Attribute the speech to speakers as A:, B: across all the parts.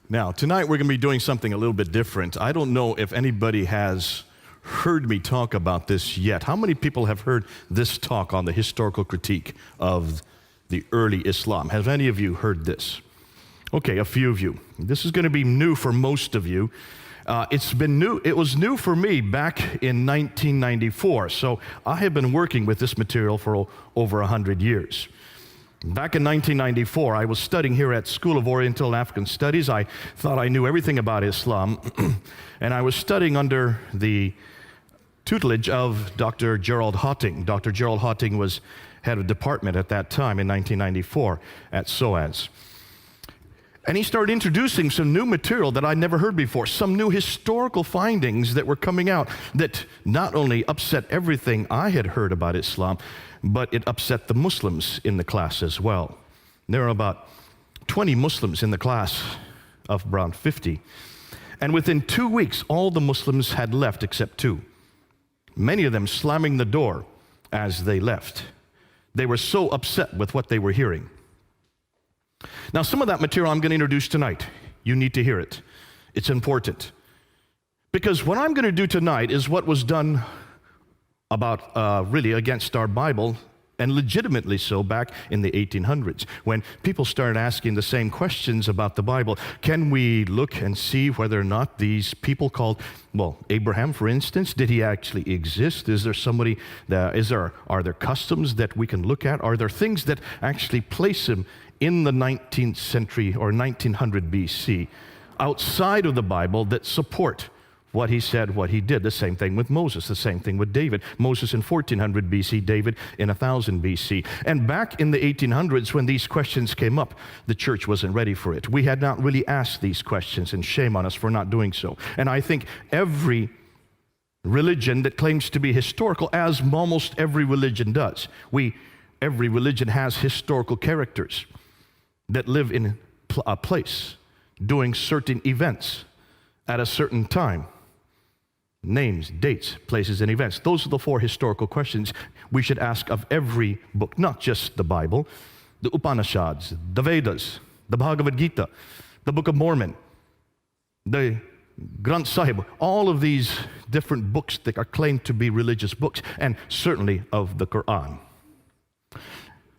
A: Now, tonight we're going to be doing something a little bit different. I don't know if anybody has heard me talk about this yet. How many people have heard this talk on the historical critique of the early Islam? Have any of you heard this? Okay, a few of you. This is going to be new for most of you. It was new for me back in 1994, so I have been working with this material for over 100 years. Back in 1994, I was studying here at School of Oriental and African Studies. I thought I knew everything about Islam, and I was studying under the tutelage of Dr. Gerald Hotting. Dr. Gerald Hotting was head of department at that time in 1994 at SOAS. And he started introducing some new material that I'd never heard before, some new historical findings that were coming out that not only upset everything I had heard about Islam, but it upset the Muslims in the class as well. There were about 20 Muslims in the class of around 50. And within 2 weeks, all the Muslims had left except two. Many of them slamming the door as they left. They were so upset with what they were hearing. Now, some of that material I'm going to introduce tonight. You need to hear it. It's important. Because what I'm going to do tonight is what was done really against our Bible, and legitimately so back in the 1800s, when people started asking the same questions about the Bible. Can we look and see whether or not these people called, Abraham, for instance, did he actually exist? Is there somebody, are there customs that we can look at? Are there things that actually place him in the 19th century or 1900 BC outside of the Bible that support what he said, what he did? The same thing with Moses, the same thing with David. Moses in 1400 BC, David in 1000 BC. And back in the 1800s, when these questions came up, the church wasn't ready for it. We had not really asked these questions, and shame on us for not doing so. And I think every religion that claims to be historical, as almost every religion does, every religion has historical characters that live in a place, doing certain events at a certain time. Names, dates, places, and events. Those are the four historical questions we should ask of every book, not just the Bible, the Upanishads, the Vedas, the Bhagavad Gita, the Book of Mormon, the Granth Sahib, all of these different books that are claimed to be religious books, and certainly of the Quran.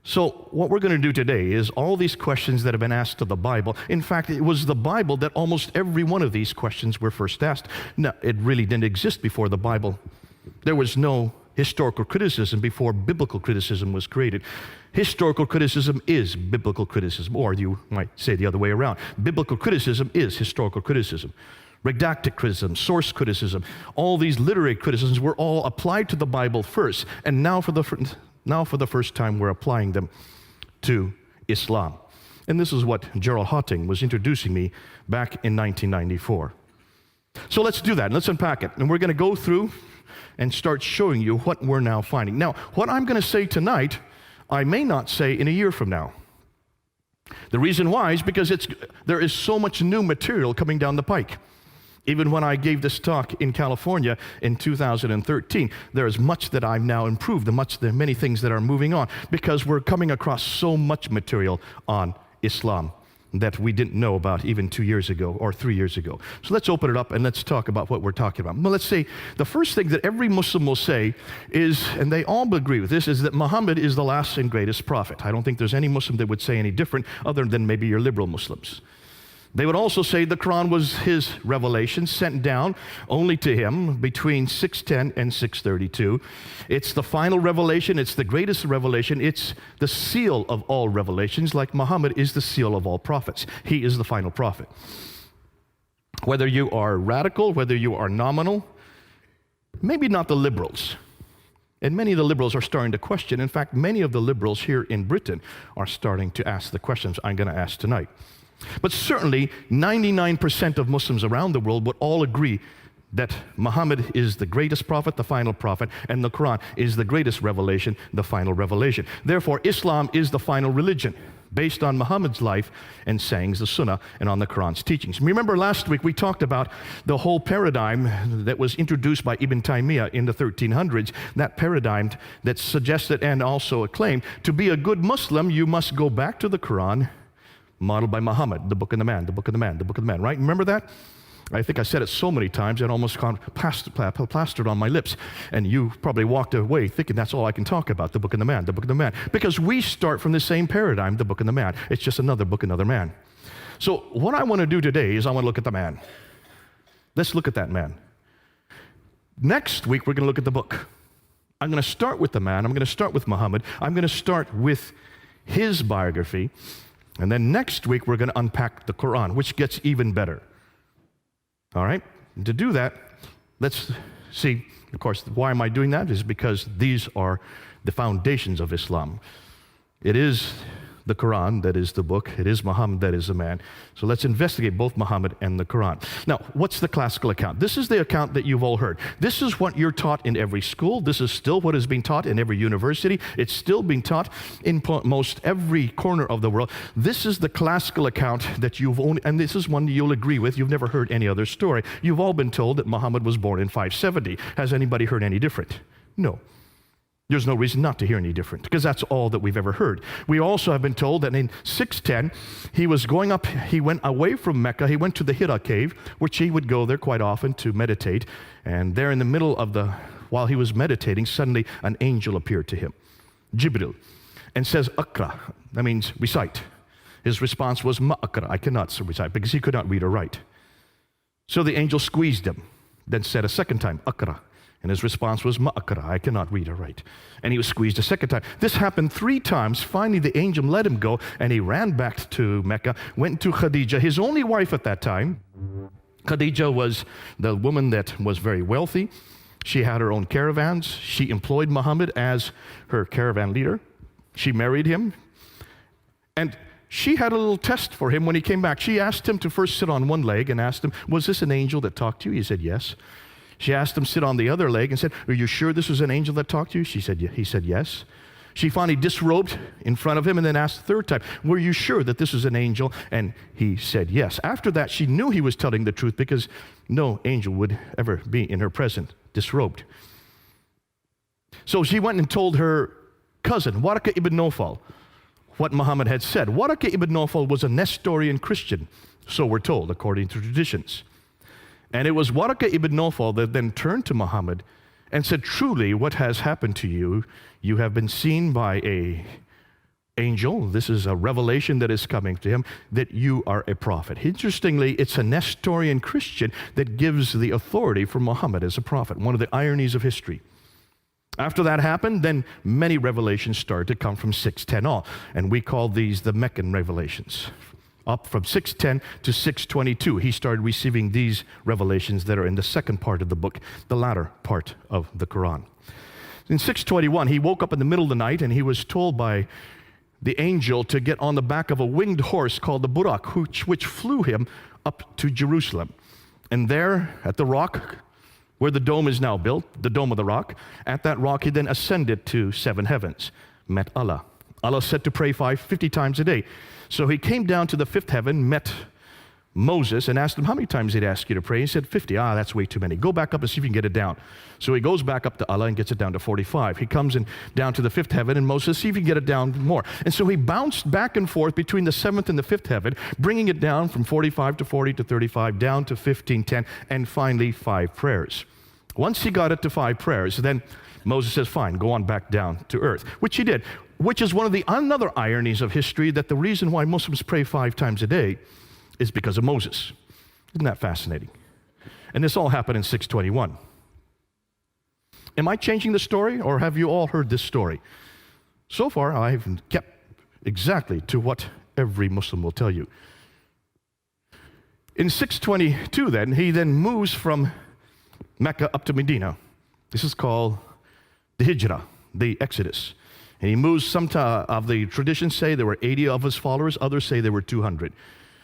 A: So what we're going to do today is all these questions that have been asked of the Bible. In fact, it was the Bible that almost every one of these questions were first asked. No, it really didn't exist before the Bible. There was no historical criticism before biblical criticism was created. Historical criticism is biblical criticism, or you might say the other way around. Biblical criticism is historical criticism. Redacted criticism, source criticism, all these literary criticisms were all applied to the Bible first, and now for the first time, we're applying them to Islam. And this is what Gerald Hotting was introducing me back in 1994. So let's do that, and let's unpack it. And we're going to go through and start showing you what we're now finding. Now, what I'm going to say tonight, I may not say in a year from now. The reason why is because there is so much new material coming down the pike. Even when I gave this talk in California in 2013, there is much that I've now improved, many things that are moving on, because we're coming across so much material on Islam that we didn't know about even 2 years ago or 3 years ago. So let's open it up and let's talk about what we're talking about. Well, let's say the first thing that every Muslim will say is, and they all agree with this, is that Muhammad is the last and greatest prophet. I don't think there's any Muslim that would say any different other than maybe your liberal Muslims. They would also say the Quran was his revelation sent down only to him between 610 and 632. It's the final revelation. It's the greatest revelation. It's the seal of all revelations, like Muhammad is the seal of all prophets. He is the final prophet. Whether you are radical, whether you are nominal, maybe not the liberals. And many of the liberals are starting to question. In fact, many of the liberals here in Britain are starting to ask the questions I'm going to ask tonight. But certainly, 99% of Muslims around the world would all agree that Muhammad is the greatest prophet, the final prophet, and the Quran is the greatest revelation, the final revelation. Therefore, Islam is the final religion, based on Muhammad's life and sayings, the Sunnah, and on the Quran's teachings. Remember last week we talked about the whole paradigm that was introduced by Ibn Taymiyyah in the 1300s, that paradigm that suggested and also claimed to be a good Muslim, you must go back to the Quran, modeled by Muhammad, the book and the man, the book and the man, the book and the man, right? Remember that? I think I said it so many times it almost got plastered on my lips. And you probably walked away thinking that's all I can talk about, the book and the man, the book and the man. Because we start from the same paradigm, the book and the man. It's just another book, another man. So what I want to do today is I want to look at the man. Let's look at that man. Next week, we're going to look at the book. I'm going to start with the man. I'm going to start with Muhammad. I'm going to start with his biography. And then next week, we're going to unpack the Quran, which gets even better. All right? And to do that, let's see, of course, why am I doing that? Is because these are the foundations of Islam. It is the Quran that is the book. It is Muhammad that is the man. So let's investigate both Muhammad and the Quran. Now, what's the classical account? This is the account that you've all heard. This is what you're taught in every school. This is still what is being taught in every university. It's still being taught in most every corner of the world. This is the classical account that you've only, and this is one you'll agree with. You've never heard any other story. You've all been told that Muhammad was born in 570. Has anybody heard any different? No. There's no reason not to hear any different, because that's all that we've ever heard. We also have been told that in 610, he went away from Mecca, he went to the Hira cave, which he would go there quite often to meditate, and there in the middle of while he was meditating, suddenly an angel appeared to him, Jibril, and says, Akra, that means recite. His response was, Ma Akra, I cannot recite, because he could not read or write. So the angel squeezed him, then said a second time, Akra. And his response was, Ma'akara, I cannot read or write. And he was squeezed a second time. This happened 3 times. Finally, the angel let him go, and he ran back to Mecca, went to Khadija, his only wife at that time. Khadija was the woman that was very wealthy. She had her own caravans. She employed Muhammad as her caravan leader. She married him. And she had a little test for him when he came back. She asked him to first sit on one leg and asked him, was this an angel that talked to you? He said, yes. She asked him to sit on the other leg and said, are you sure this was an angel that talked to you? He said, yes. She finally disrobed in front of him and then asked the third time, were you sure that this was an angel? And he said, yes. After that, she knew he was telling the truth because no angel would ever be in her presence disrobed. So she went and told her cousin, Waraka ibn Nawfal, what Muhammad had said. Waraka ibn Nawfal was a Nestorian Christian, so we're told, according to traditions. And it was Waraka ibn Nawfal that then turned to Muhammad and said, truly, what has happened to you, you have been seen by an angel. This is a revelation that is coming to him, that you are a prophet. Interestingly, it's a Nestorian Christian that gives the authority for Muhammad as a prophet, one of the ironies of history. After that happened, then many revelations started to come from 610 on, and we call these the Meccan revelations. Up from 610 to 622, he started receiving these revelations that are in the second part of the book, the latter part of the Quran. In 621, he woke up in the middle of the night and he was told by the angel to get on the back of a winged horse called the Burak, which flew him up to Jerusalem. And there at the rock, where the dome is now built, the dome of the rock, at that rock he then ascended to 7 heavens, met Allah. Allah said to pray 50 times a day. So he came down to the 5th heaven, met Moses, and asked him, how many times did he ask you to pray? He said, 50. That's way too many. Go back up and see if you can get it down. So he goes back up to Allah and gets it down to 45. He comes down to the 5th heaven, and Moses, see if you can get it down more. And so he bounced back and forth between the 7th and the 5th heaven, bringing it down from 45 to 40 to 35, down to 15, 10, and finally 5 prayers. Once he got it to 5 prayers, then Moses says, fine, go on back down to earth, which he did, which is one of the another ironies of history, that the reason why Muslims pray 5 times a day is because of Moses. Isn't that fascinating? And this all happened in 621. Am I changing the story, or have you all heard this story? So far, I've kept exactly to what every Muslim will tell you. In 622 then, he then moves from Mecca up to Medina. This is called the Hijrah, the Exodus. And he moves, some of the traditions say there were 80 of his followers, others say there were 200.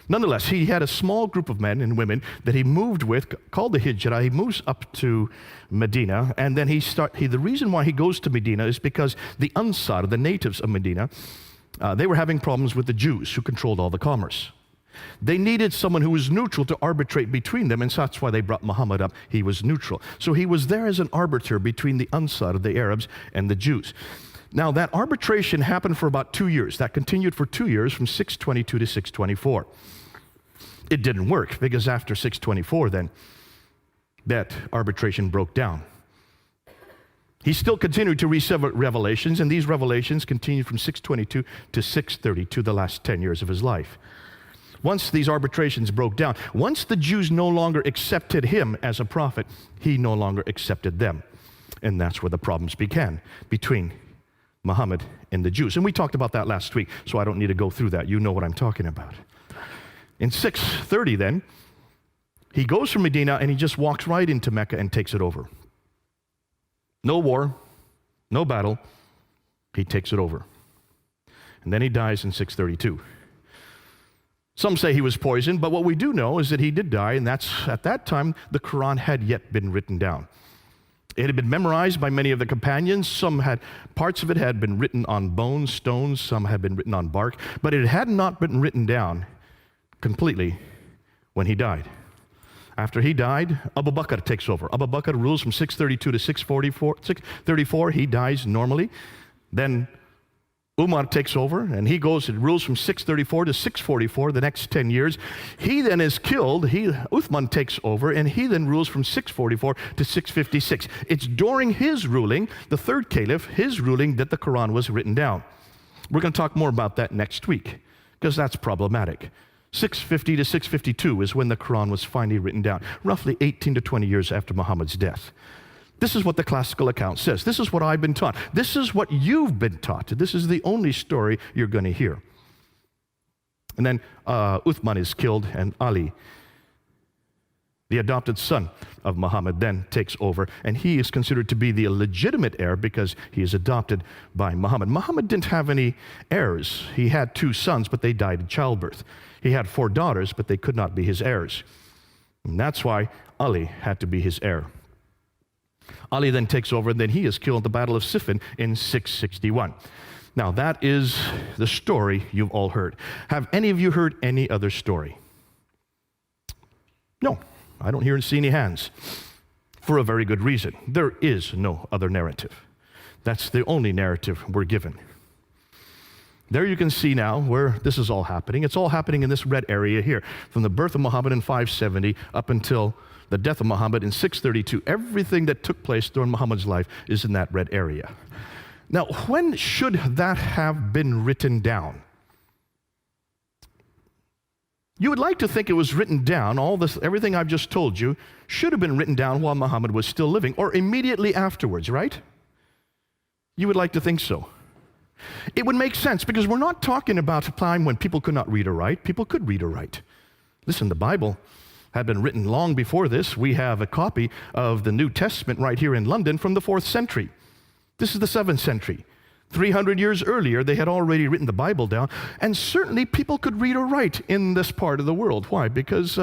A: Nonetheless, he had a small group of men and women that he moved with, called the Hijrah. He moves up to Medina, and then the reason why he goes to Medina is because the Ansar, the natives of Medina, they were having problems with the Jews who controlled all the commerce. They needed someone who was neutral to arbitrate between them, and so that's why they brought Muhammad up. He was neutral. So he was there as an arbiter between the Ansar, the Arabs, and the Jews. Now, that arbitration happened for about 2 years. That continued for 2 years, from 622 to 624. It didn't work, because after 624, then, that arbitration broke down. He still continued to receive revelations, and these revelations continued from 622 to 632, the last 10 years of his life. Once these arbitrations broke down, once the Jews no longer accepted him as a prophet, he no longer accepted them. And that's where the problems began between Muhammad and the Jews. And we talked about that last week, so I don't need to go through that. You know what I'm talking about. In 630 then, he goes from Medina and he just walks right into Mecca and takes it over. No war, no battle, he takes it over. And then he dies in 632. Some say he was poisoned, but what we do know is that he did die, and that's, at that time, the Quran had yet been written down. It had been memorized by many of the companions. Parts of it had been written on bones, stones, some had been written on bark, but it had not been written down completely when he died. After he died, Abu Bakr takes over. Abu Bakr rules from 632 to 634. He dies normally. Then Umar takes over, and he goes and rules from 634 to 644, the next 10 years. He then is killed. Uthman takes over, and he then rules from 644 to 656. It's during his ruling, the third caliph, his ruling, that the Quran was written down. We're going to talk more about that next week, because that's problematic. 650 to 652 is when the Quran was finally written down, roughly 18 to 20 years after Muhammad's death. This is what the classical account says. This is what I've been taught. This is what you've been taught. This is the only story you're going to hear. And then Uthman is killed, and Ali, the adopted son of Muhammad, then takes over, and he is considered to be the legitimate heir because he is adopted by Muhammad. Muhammad didn't have any heirs. He had 2 sons, but they died in childbirth. He had 4 daughters, but they could not be his heirs. And that's why Ali had to be his heir. Ali then takes over, and then he is killed at the Battle of Siffin in 661. Now, that is the story you've all heard. Have any of you heard any other story? No, I don't hear and see any hands. For a very good reason. There is no other narrative. That's the only narrative we're given. There you can see now where this is all happening. It's all happening in this red area here, from the birth of Muhammad in 570 up until the death of Muhammad in 632. Everything that took place during Muhammad's life is in that red area. Now, when should that have been written down? You would like to think it was written down, everything I've just told you should have been written down while Muhammad was still living, or immediately afterwards, right? You would like to think so. It would make sense, because we're not talking about a time when people could not read or write. People could read or write. Listen, the Bible had been written long before this. We have a copy of the New Testament right here in London from the 4th century. This is the 7th century. 300 years earlier, they had already written the Bible down, and certainly people could read or write in this part of the world. Why? Because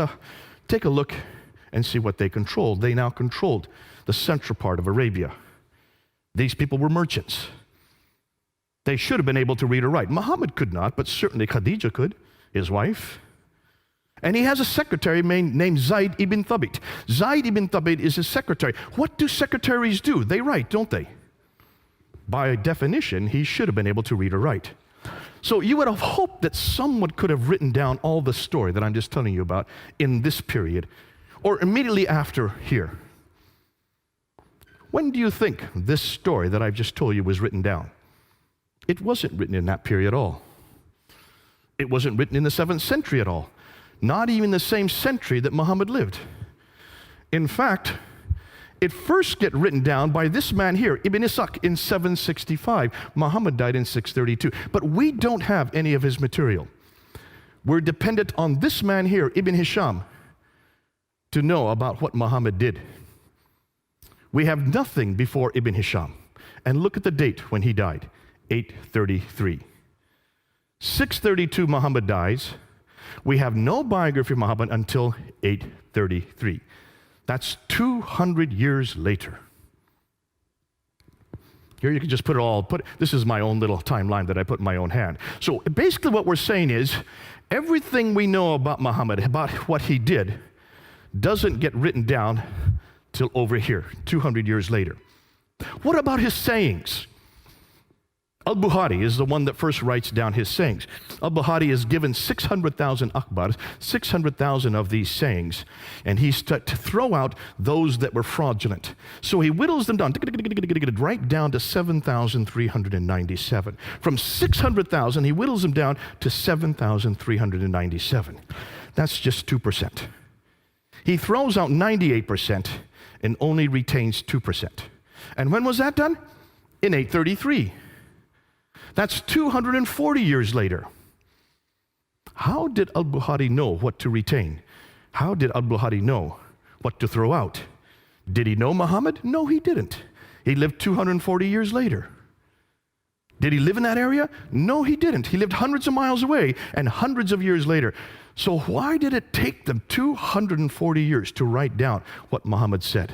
A: take a look and see what they controlled. They now controlled the central part of Arabia. These people were merchants. They should have been able to read or write. Muhammad could not, but certainly Khadijah could, his wife. And he has a secretary named Zayd ibn Thabit. Zayd ibn Thabit is his secretary. What do secretaries do? They write, don't they? By definition, he should have been able to read or write. So you would have hoped that someone could have written down all the story that I'm just telling you about in this period, or immediately after here. When do you think this story that I've just told you was written down? It wasn't written in that period at all. It wasn't written in the 7th century at all. Not even the same century that Muhammad lived. In fact, it first gets written down by this man here, Ibn Ishaq, in 765. Muhammad died in 632. But we don't have any of his material. We're dependent on this man here, Ibn Hisham, to know about what Muhammad did. We have nothing before Ibn Hisham. And look at the date when he died, 833. 632, Muhammad dies. We have no biography of Muhammad until 833. That's 200 years later. Here you can just this is my own little timeline that I put in my own hand. So basically what we're saying is, everything we know about Muhammad, about what he did, doesn't get written down till over here, 200 years later. What about his sayings? Al-Bukhari is the one that first writes down his sayings. Al-Bukhari is given 600,000 akhbars, 600,000 of these sayings, and he's to throw out those that were fraudulent. So he whittles them down, right down to 7,397. From 600,000, he whittles them down to 7,397. That's just 2%. He throws out 98% and only retains 2%. And when was that done? In 833. That's 240 years later. How did Al-Bukhari know what to retain? How did Al-Bukhari know what to throw out? Did he know Muhammad? No, he didn't. He lived 240 years later. Did he live in that area? No, he didn't. He lived hundreds of miles away and hundreds of years later. So why did it take them 240 years to write down what Muhammad said?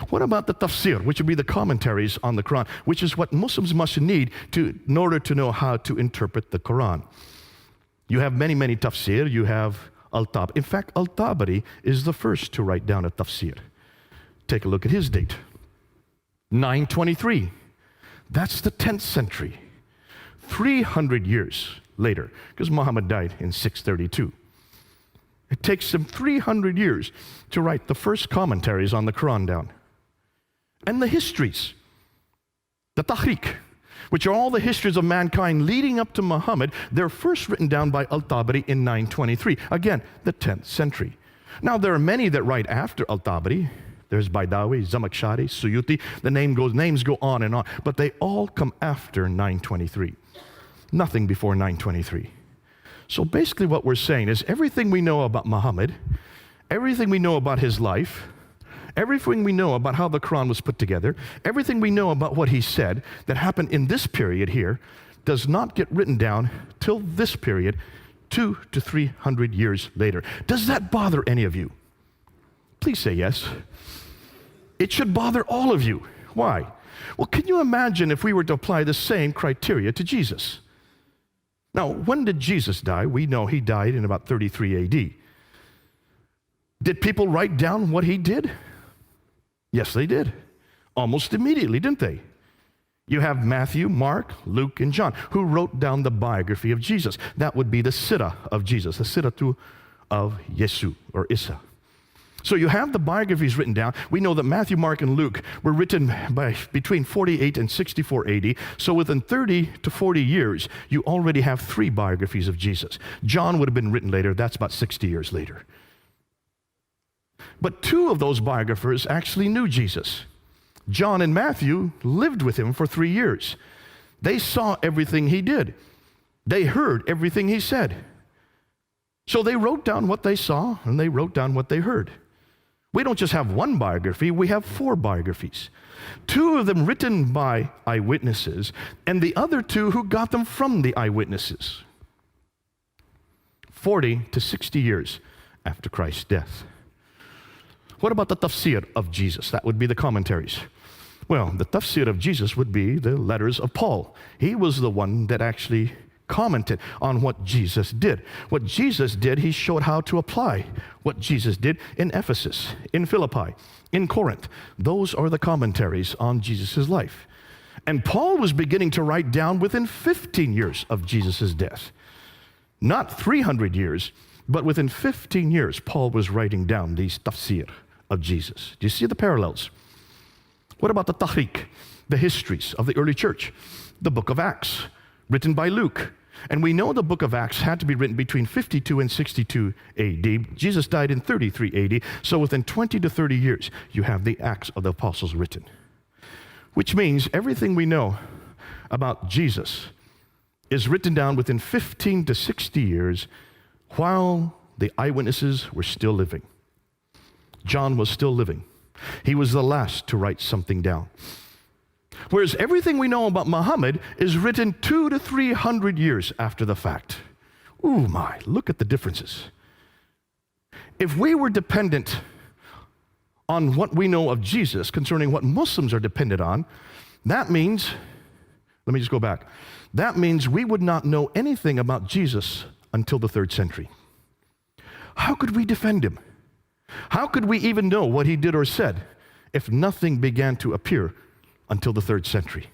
A: What about the tafsir, which would be the commentaries on the Quran, which is what Muslims must need in order to know how to interpret the Quran? You have many, many tafsir. You have Al-Tabari. In fact, Al-Tabari is the first to write down a tafsir. Take a look at his date. 923. That's the 10th century. 300 years later, because Muhammad died in 632. It takes him 300 years to write the first commentaries on the Quran down. And the histories, the Tahriq, which are all the histories of mankind leading up to Muhammad, they're first written down by Al-Tabari in 923. Again, the 10th century. Now, there are many that write after Al-Tabari. There's Baidawi, Zamakhshari, Suyuti. The names go on and on, but they all come after 923. Nothing before 923. So basically what we're saying is everything we know about Muhammad, everything we know about his life, everything we know about how the Quran was put together, everything we know about what he said that happened in this period here does not get written down till this period, 200 to 300 years later. Does that bother any of you? Please say yes. It should bother all of you. Why? Well, can you imagine if we were to apply the same criteria to Jesus? Now, when did Jesus die? We know he died in about 33 AD. Did people write down what he did? Yes, they did. Almost immediately, didn't they? You have Matthew, Mark, Luke, and John, who wrote down the biography of Jesus. That would be the Sirah of Jesus, the Siratu of Yesu, or Isa. So you have the biographies written down. We know that Matthew, Mark, and Luke were written by between 48 and 64 AD. So within 30 to 40 years, you already have 3 biographies of Jesus. John would have been written later. That's about 60 years later. But 2 of those biographers actually knew Jesus. John and Matthew lived with him for 3 years. They saw everything he did. They heard everything he said. So they wrote down what they saw and they wrote down what they heard. We don't just have 1 biography, we have 4 biographies. 2 of them written by eyewitnesses, and the other 2 who got them from the eyewitnesses. 40 to 60 years after Christ's death. What about the tafsir of Jesus? That would be the commentaries. Well, the tafsir of Jesus would be the letters of Paul. He was the one that actually commented on what Jesus did. What Jesus did, he showed how to apply what Jesus did in Ephesus, in Philippi, in Corinth. Those are the commentaries on Jesus' life. And Paul was beginning to write down within 15 years of Jesus' death. Not 300 years, but within 15 years, Paul was writing down these tafsir of Jesus. Do you see the parallels? What about the tahriq, the histories of the early church? The book of Acts, written by Luke. And we know the book of Acts had to be written between 52 and 62 AD. Jesus died in 33 AD. So within 20 to 30 years, you have the Acts of the Apostles written. Which means everything we know about Jesus is written down within 15 to 60 years while the eyewitnesses were still living. John was still living. He was the last to write something down. Whereas everything we know about Muhammad is written 200 to 300 years after the fact. Ooh my, look at the differences. If we were dependent on what we know of Jesus concerning what Muslims are dependent on, that means, let me just go back. That means we would not know anything about Jesus until the 3rd century. How could we defend him? How could we even know what he did or said if nothing began to appear until the 3rd century?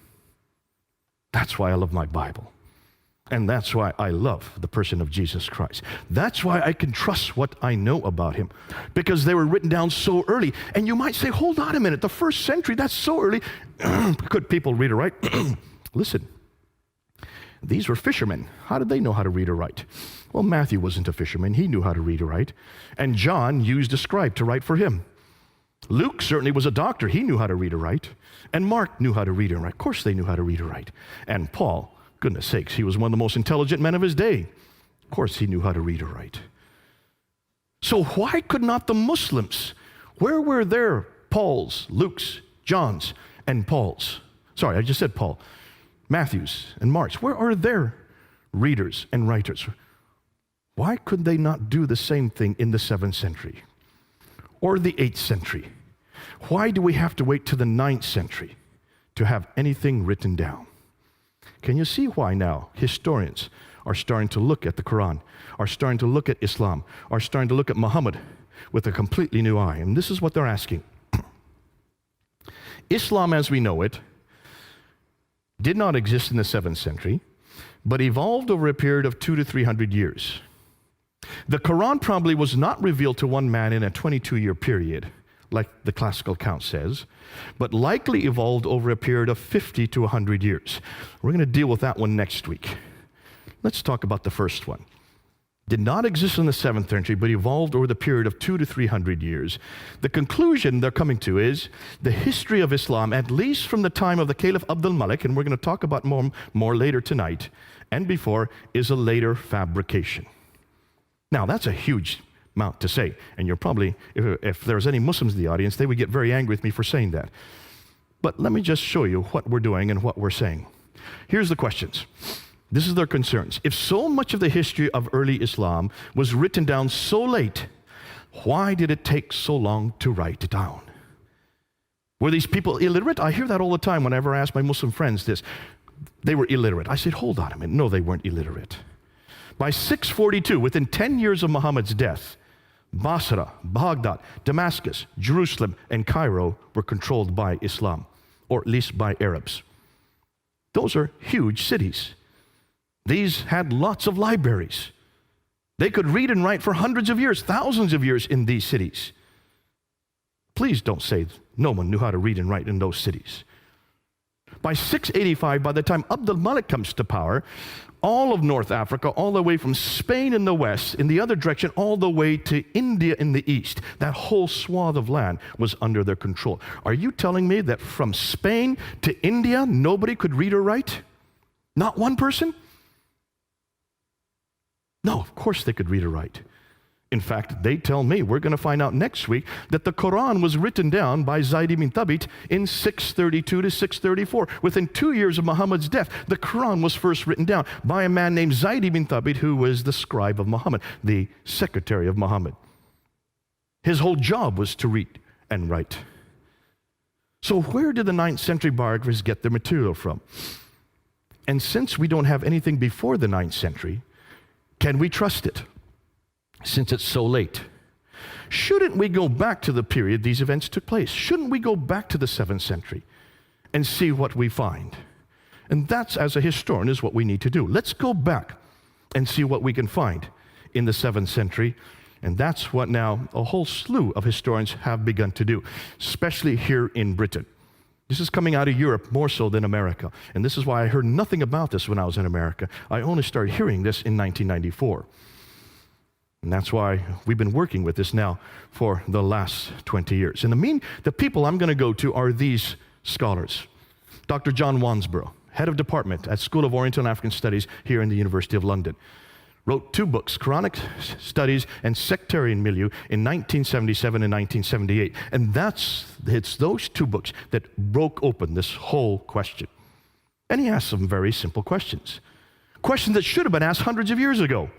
A: That's why I love my Bible. And that's why I love the person of Jesus Christ. That's why I can trust what I know about him, because they were written down so early. And you might say, hold on a minute, the first century, that's so early. Could people read or write? Listen, these were fishermen. How did they know how to read or write? Well, Matthew wasn't a fisherman. He knew how to read or write. And John used a scribe to write for him. Luke certainly was a doctor. He knew how to read or write. And Mark knew how to read and write. Of course they knew how to read or write. And Paul, goodness sakes, he was one of the most intelligent men of his day. Of course he knew how to read or write. So why could not the Muslims, where were their Pauls, Luke's, John's, and Paul's? Sorry, I just said Paul. Matthew's and Mark's. Where are their readers and writers? Why could they not do the same thing in the 7th century or the 8th century? Why do we have to wait to the 9th century to have anything written down? Can you see why now historians are starting to look at the Quran, are starting to look at Islam, are starting to look at Muhammad with a completely new eye? And this is what they're asking. Islam as we know it did not exist in the 7th century, but evolved over a period of 200 to 300 years. The Quran probably was not revealed to one man in a 22-year period, like the classical account says, but likely evolved over a period of 50 to 100 years. We're going to deal with that one next week. Let's talk about the first one. Did not exist in the 7th century, but evolved over the period of 200 to 300 years. The conclusion they're coming to is the history of Islam, at least from the time of the Caliph Abdul Malik, and we're going to talk about more later tonight, and before, is a later fabrication. Now, that's a huge amount to say, and you're probably, if there's any Muslims in the audience, they would get very angry with me for saying that. But let me just show you what we're doing and what we're saying. Here's the questions. This is their concerns. If so much of the history of early Islam was written down so late, why did it take so long to write it down? Were these people illiterate? I hear that all the time whenever I ask my Muslim friends this. They were illiterate. I said, hold on a minute. No, they weren't illiterate. By 642, within 10 years of Muhammad's death, Basra, Baghdad, Damascus, Jerusalem, and Cairo were controlled by Islam, or at least by Arabs. Those are huge cities. These had lots of libraries. They could read and write for hundreds of years, thousands of years in these cities. Please don't say no one knew how to read and write in those cities. By 685, by the time Abdul Malik comes to power, all of North Africa, all the way from Spain in the west, in the other direction, all the way to India in the east, that whole swath of land was under their control. Are you telling me that from Spain to India, nobody could read or write? Not one person? No, of course they could read or write. In fact, they tell me, we're going to find out next week, that the Quran was written down by Zayd ibn Thabit in 632 to 634. Within 2 years of Muhammad's death, the Quran was first written down by a man named Zayd ibn Thabit, who was the scribe of Muhammad, the secretary of Muhammad. His whole job was to read and write. So where did the 9th century biographers get their material from? And since we don't have anything before the 9th century, can we trust it, since it's so late? Shouldn't we go back to the period these events took place? Shouldn't we go back to the 7th century and see what we find? And that's, as a historian, is what we need to do. Let's go back and see what we can find in the 7th century. And that's what now a whole slew of historians have begun to do, especially here in Britain. This is coming out of Europe more so than America. And this is why I heard nothing about this when I was in America. I only started hearing this in 1994. And that's why we've been working with this now for the last 20 years. And the people I'm going to go to are these scholars. Dr. John Wansborough, head of department at School of Oriental and African Studies here in the University of London. Wrote 2 books, Quranic Studies and Sectarian Milieu, in 1977 and 1978. And it's those 2 books that broke open this whole question. And he asked some very simple questions. Questions that should have been asked hundreds of years ago.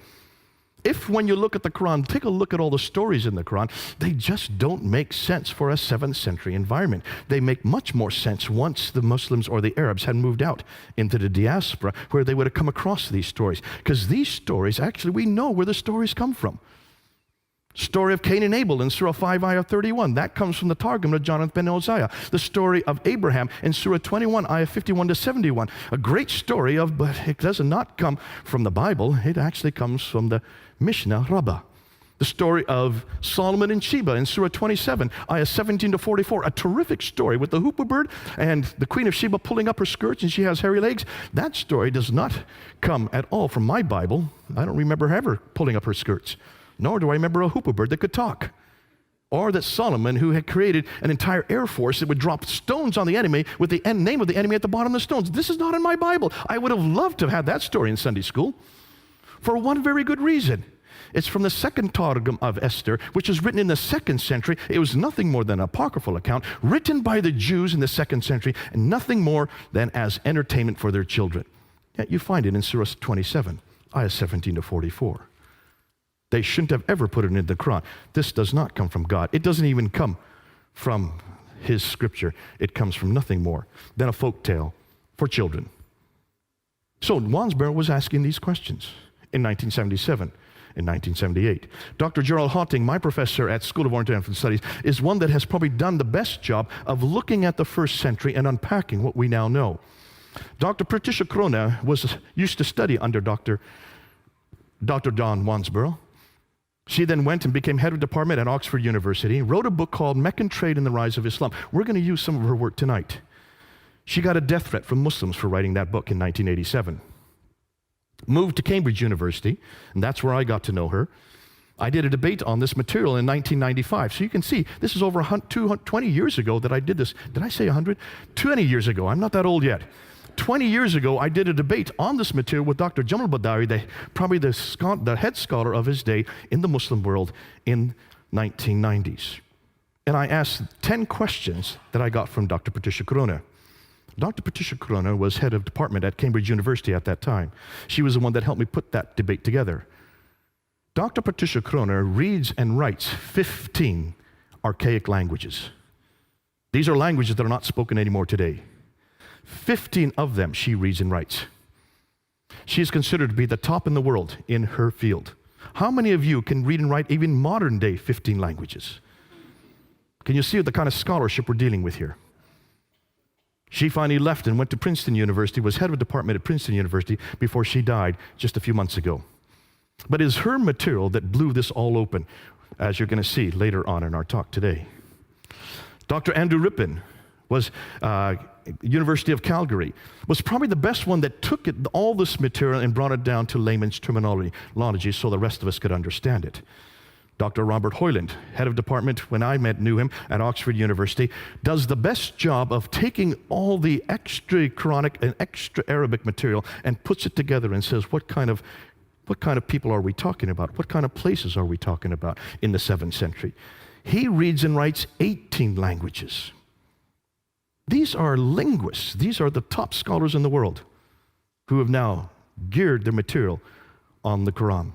A: If, when you look at the Quran, take a look at all the stories in the Quran, they just don't make sense for a 7th century environment. They make much more sense once the Muslims or the Arabs had moved out into the diaspora, where they would have come across these stories. Because these stories, actually, we know where the stories come from. Story of Cain and Abel in Surah 5, ayah 31. That comes from the Targum of Jonathan ben Uzziah. The story of Abraham in Surah 21, ayah 51 to 71. A great story but it does not come from the Bible. It actually comes from the Mishnah Rabbah. The story of Solomon and Sheba in Surah 27, ayah 17 to 44. A terrific story with the hoopoe bird and the Queen of Sheba pulling up her skirts and she has hairy legs. That story does not come at all from my Bible. I don't remember her ever pulling up her skirts. Nor do I remember a hoopoe bird that could talk. Or that Solomon, who had created an entire air force that would drop stones on the enemy with the name of the enemy at the bottom of the stones. This is not in my Bible. I would have loved to have had that story in Sunday school for one very good reason. It's from the second Targum of Esther, which was written in the 2nd century. It was nothing more than an apocryphal account written by the Jews in the 2nd century and nothing more than as entertainment for their children. Yet you find it in Surah 27, ayah 17 to 44. They shouldn't have ever put it in the Quran. This does not come from God. It doesn't even come from His scripture. It comes from nothing more than a folk tale for children. So Wansborough was asking these questions in 1977, in 1978. Dr. Gerald Hawting, my professor at School of Oriental Studies, is one that has probably done the best job of looking at the 1st century and unpacking what we now know. Dr. Patricia Krona used to study under Dr. Don Wansborough. She then went and became head of department at Oxford University, wrote a book called Meccan Trade and the Rise of Islam. We're going to use some of her work tonight. She got a death threat from Muslims for writing that book in 1987. Moved to Cambridge University, and that's where I got to know her. I did a debate on this material in 1995. So you can see, this is over 20 years ago that I did this. Did I say 100? 20 years ago. I'm not that old yet. 20 years ago, I did a debate on this material with Dr. Jamal Badawi, probably the head scholar of his day in the Muslim world in 1990s. And I asked 10 questions that I got from Dr. Patricia Corona. Dr. Patricia Corona was head of department at Cambridge University at that time. She was the one that helped me put that debate together. Dr. Patricia Corona reads and writes 15 archaic languages. These are languages that are not spoken anymore today. 15 of them she reads and writes. She is considered to be the top in the world in her field. How many of you can read and write even modern day 15 languages? Can you see the kind of scholarship we're dealing with here? She finally left and went to Princeton University, was head of department at Princeton University before she died just a few months ago. But it is her material that blew this all open, as you're going to see later on in our talk today. Dr. Andrew Rippin was University of Calgary, was probably the best one that took all this material and brought it down to layman's terminology so the rest of us could understand it. Dr. Robert Hoyland, head of department when I knew him at Oxford University, does the best job of taking all the extra Quranic and extra Arabic material and puts it together and says, what kind of people are we talking about? What kind of places are we talking about in the 7th century? He reads and writes 18 languages. These are linguists. These are the top scholars in the world who have now geared their material on the Quran.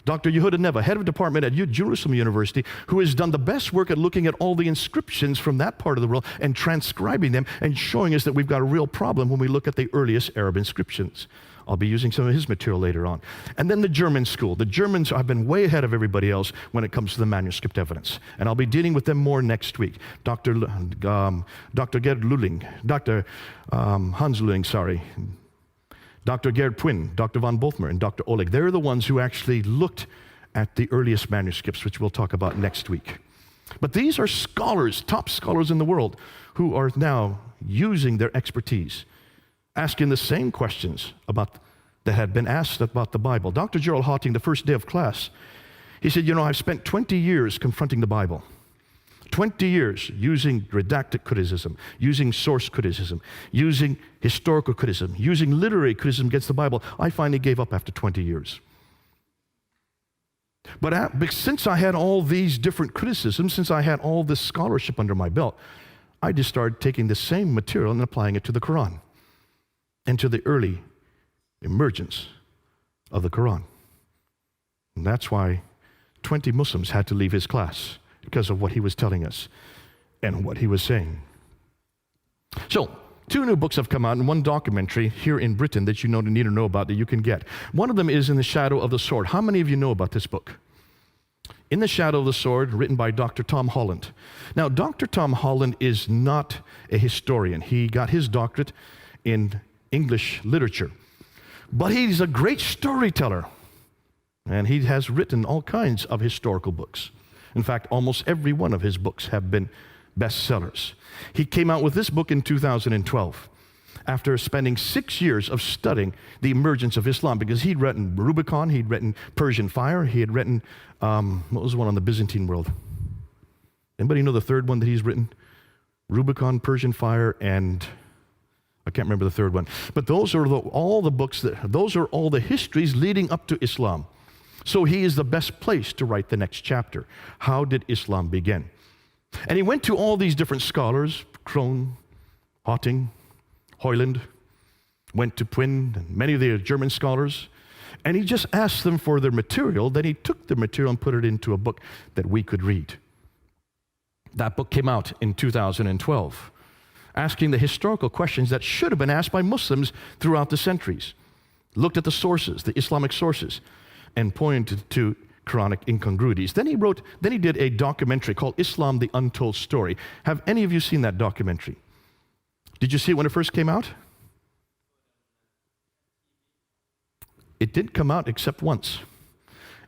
A: Dr. Yehuda Neva, head of department at Jerusalem University, who has done the best work at looking at all the inscriptions from that part of the world and transcribing them and showing us that we've got a real problem when we look at the earliest Arab inscriptions. I'll be using some of his material later on. And then the German school. The Germans have been way ahead of everybody else when it comes to the manuscript evidence. And I'll be dealing with them more next week. Dr. Gerd Lulling, Dr. Hans Lulling, sorry. Dr. Gerd Puyn, Dr. von Bothmer, and Dr. Oleg. They're the ones who actually looked at the earliest manuscripts, which we'll talk about next week. But these are scholars, top scholars in the world, who are now using their expertise, asking the same questions that had been asked about the Bible. Dr. Gerald Hawting, the first day of class, he said, I've spent 20 years confronting the Bible. 20 years using redacted criticism, using source criticism, using historical criticism, using literary criticism against the Bible. I finally gave up after 20 years. But since I had all these different criticisms, since I had all this scholarship under my belt, I just started taking the same material and applying it to the Quran and to the early emergence of the Quran. And that's why 20 Muslims had to leave his class, because of what he was telling us and what he was saying. So, 2 new books have come out and 1 documentary here in Britain that you need to know about that you can get. One of them is In the Shadow of the Sword. How many of you know about this book? In the Shadow of the Sword, written by Dr. Tom Holland. Now, Dr. Tom Holland is not a historian. He got his doctorate in English literature. But he's a great storyteller. And he has written all kinds of historical books. In fact, almost every one of his books have been bestsellers. He came out with this book in 2012 after spending 6 years of studying the emergence of Islam, because he'd written Rubicon, he'd written Persian Fire, he had written, what was the one on the Byzantine world? Anybody know the third one that he's written? Rubicon, Persian Fire, and I can't remember the third one. But those are all the books, those are all the histories leading up to Islam. So he is the best place to write the next chapter. How did Islam begin? And he went to all these different scholars, Krohn, Hotting, Hoyland, went to Pwin, and many of the German scholars, and he just asked them for their material. Then he took the material and put it into a book that we could read. That book came out in 2012, asking the historical questions that should have been asked by Muslims throughout the centuries. Looked at the sources, the Islamic sources, and pointed to Quranic incongruities. Then he did a documentary called Islam, the Untold Story. Have any of you seen that documentary? Did you see it when it first came out? It didn't come out except once.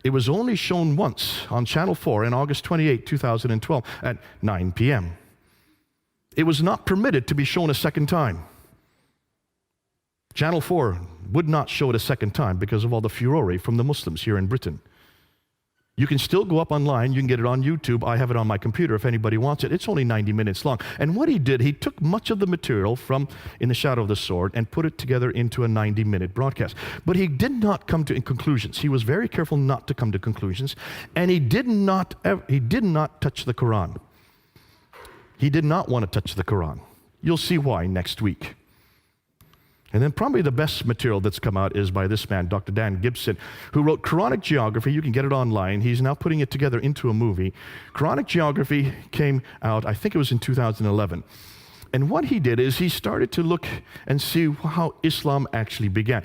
A: It was only shown once on Channel 4 on August 28, 2012 at 9 p.m. It was not permitted to be shown a second time. Channel 4 would not show it a second time because of all the furore from the Muslims here in Britain. You can still go up online. You can get it on YouTube. I have it on my computer if anybody wants it. It's only 90 minutes long. And what he did, he took much of the material from In the Shadow of the Sword and put it together into a 90-minute broadcast. But he did not come to conclusions. He was very careful not to come to conclusions. And he did not touch the Quran. He did not want to touch the Quran. You'll see why next week. And then probably the best material that's come out is by this man, Dr. Dan Gibson, who wrote Quranic Geography. You can get it online. He's now putting it together into a movie. Quranic Geography came out, I think it was in 2011. And what he did is he started to look and see how Islam actually began.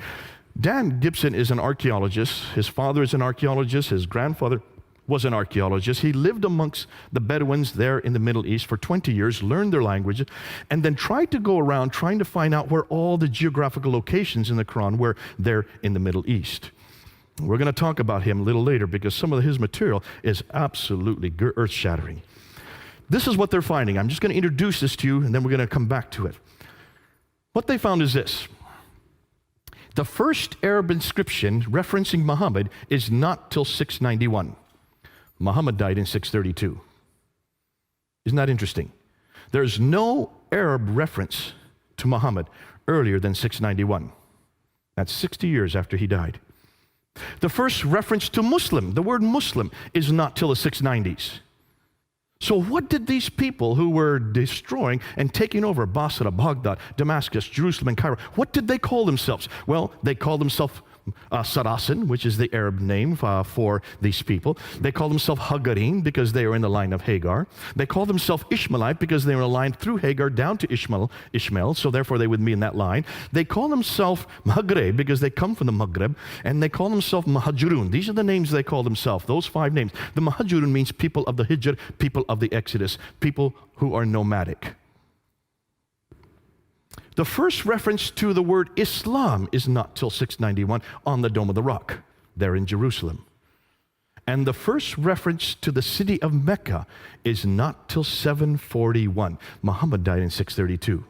A: Dan Gibson is an archaeologist. His father is an archaeologist. His grandfather was an archaeologist. He lived amongst the Bedouins there in the Middle East for 20 years, learned their languages, and then tried to go around trying to find out where all the geographical locations in the Quran were there in the Middle East. We're going to talk about him a little later because some of his material is absolutely earth-shattering. This is what they're finding. I'm just going to introduce this to you, and then we're going to come back to it. What they found is this. The first Arab inscription referencing Muhammad is not till 691. Muhammad died in 632. Isn't that interesting? There's no Arab reference to Muhammad earlier than 691. That's 60 years after he died. The first reference to Muslim, the word Muslim, is not till the 690s. So what did these people who were destroying and taking over Basra, Baghdad, Damascus, Jerusalem, and Cairo, what did they call themselves? Well, they called themselves Saracen, which is the Arab name for these people. They call themselves Hagarim because they are in the line of Hagar. They call themselves Ishmaelite because they were aligned through Hagar down to Ishmael, so therefore they would be in that line. They call themselves Maghreb because they come from the Maghreb, and they call themselves Muhajirun. These are the names they call themselves, those 5 names. The Muhajirun means people of the Hijr, people of the Exodus, people who are nomadic. The first reference to the word Islam is not till 691 on the Dome of the Rock, there in Jerusalem. And the first reference to the city of Mecca is not till 741. Muhammad died in 632.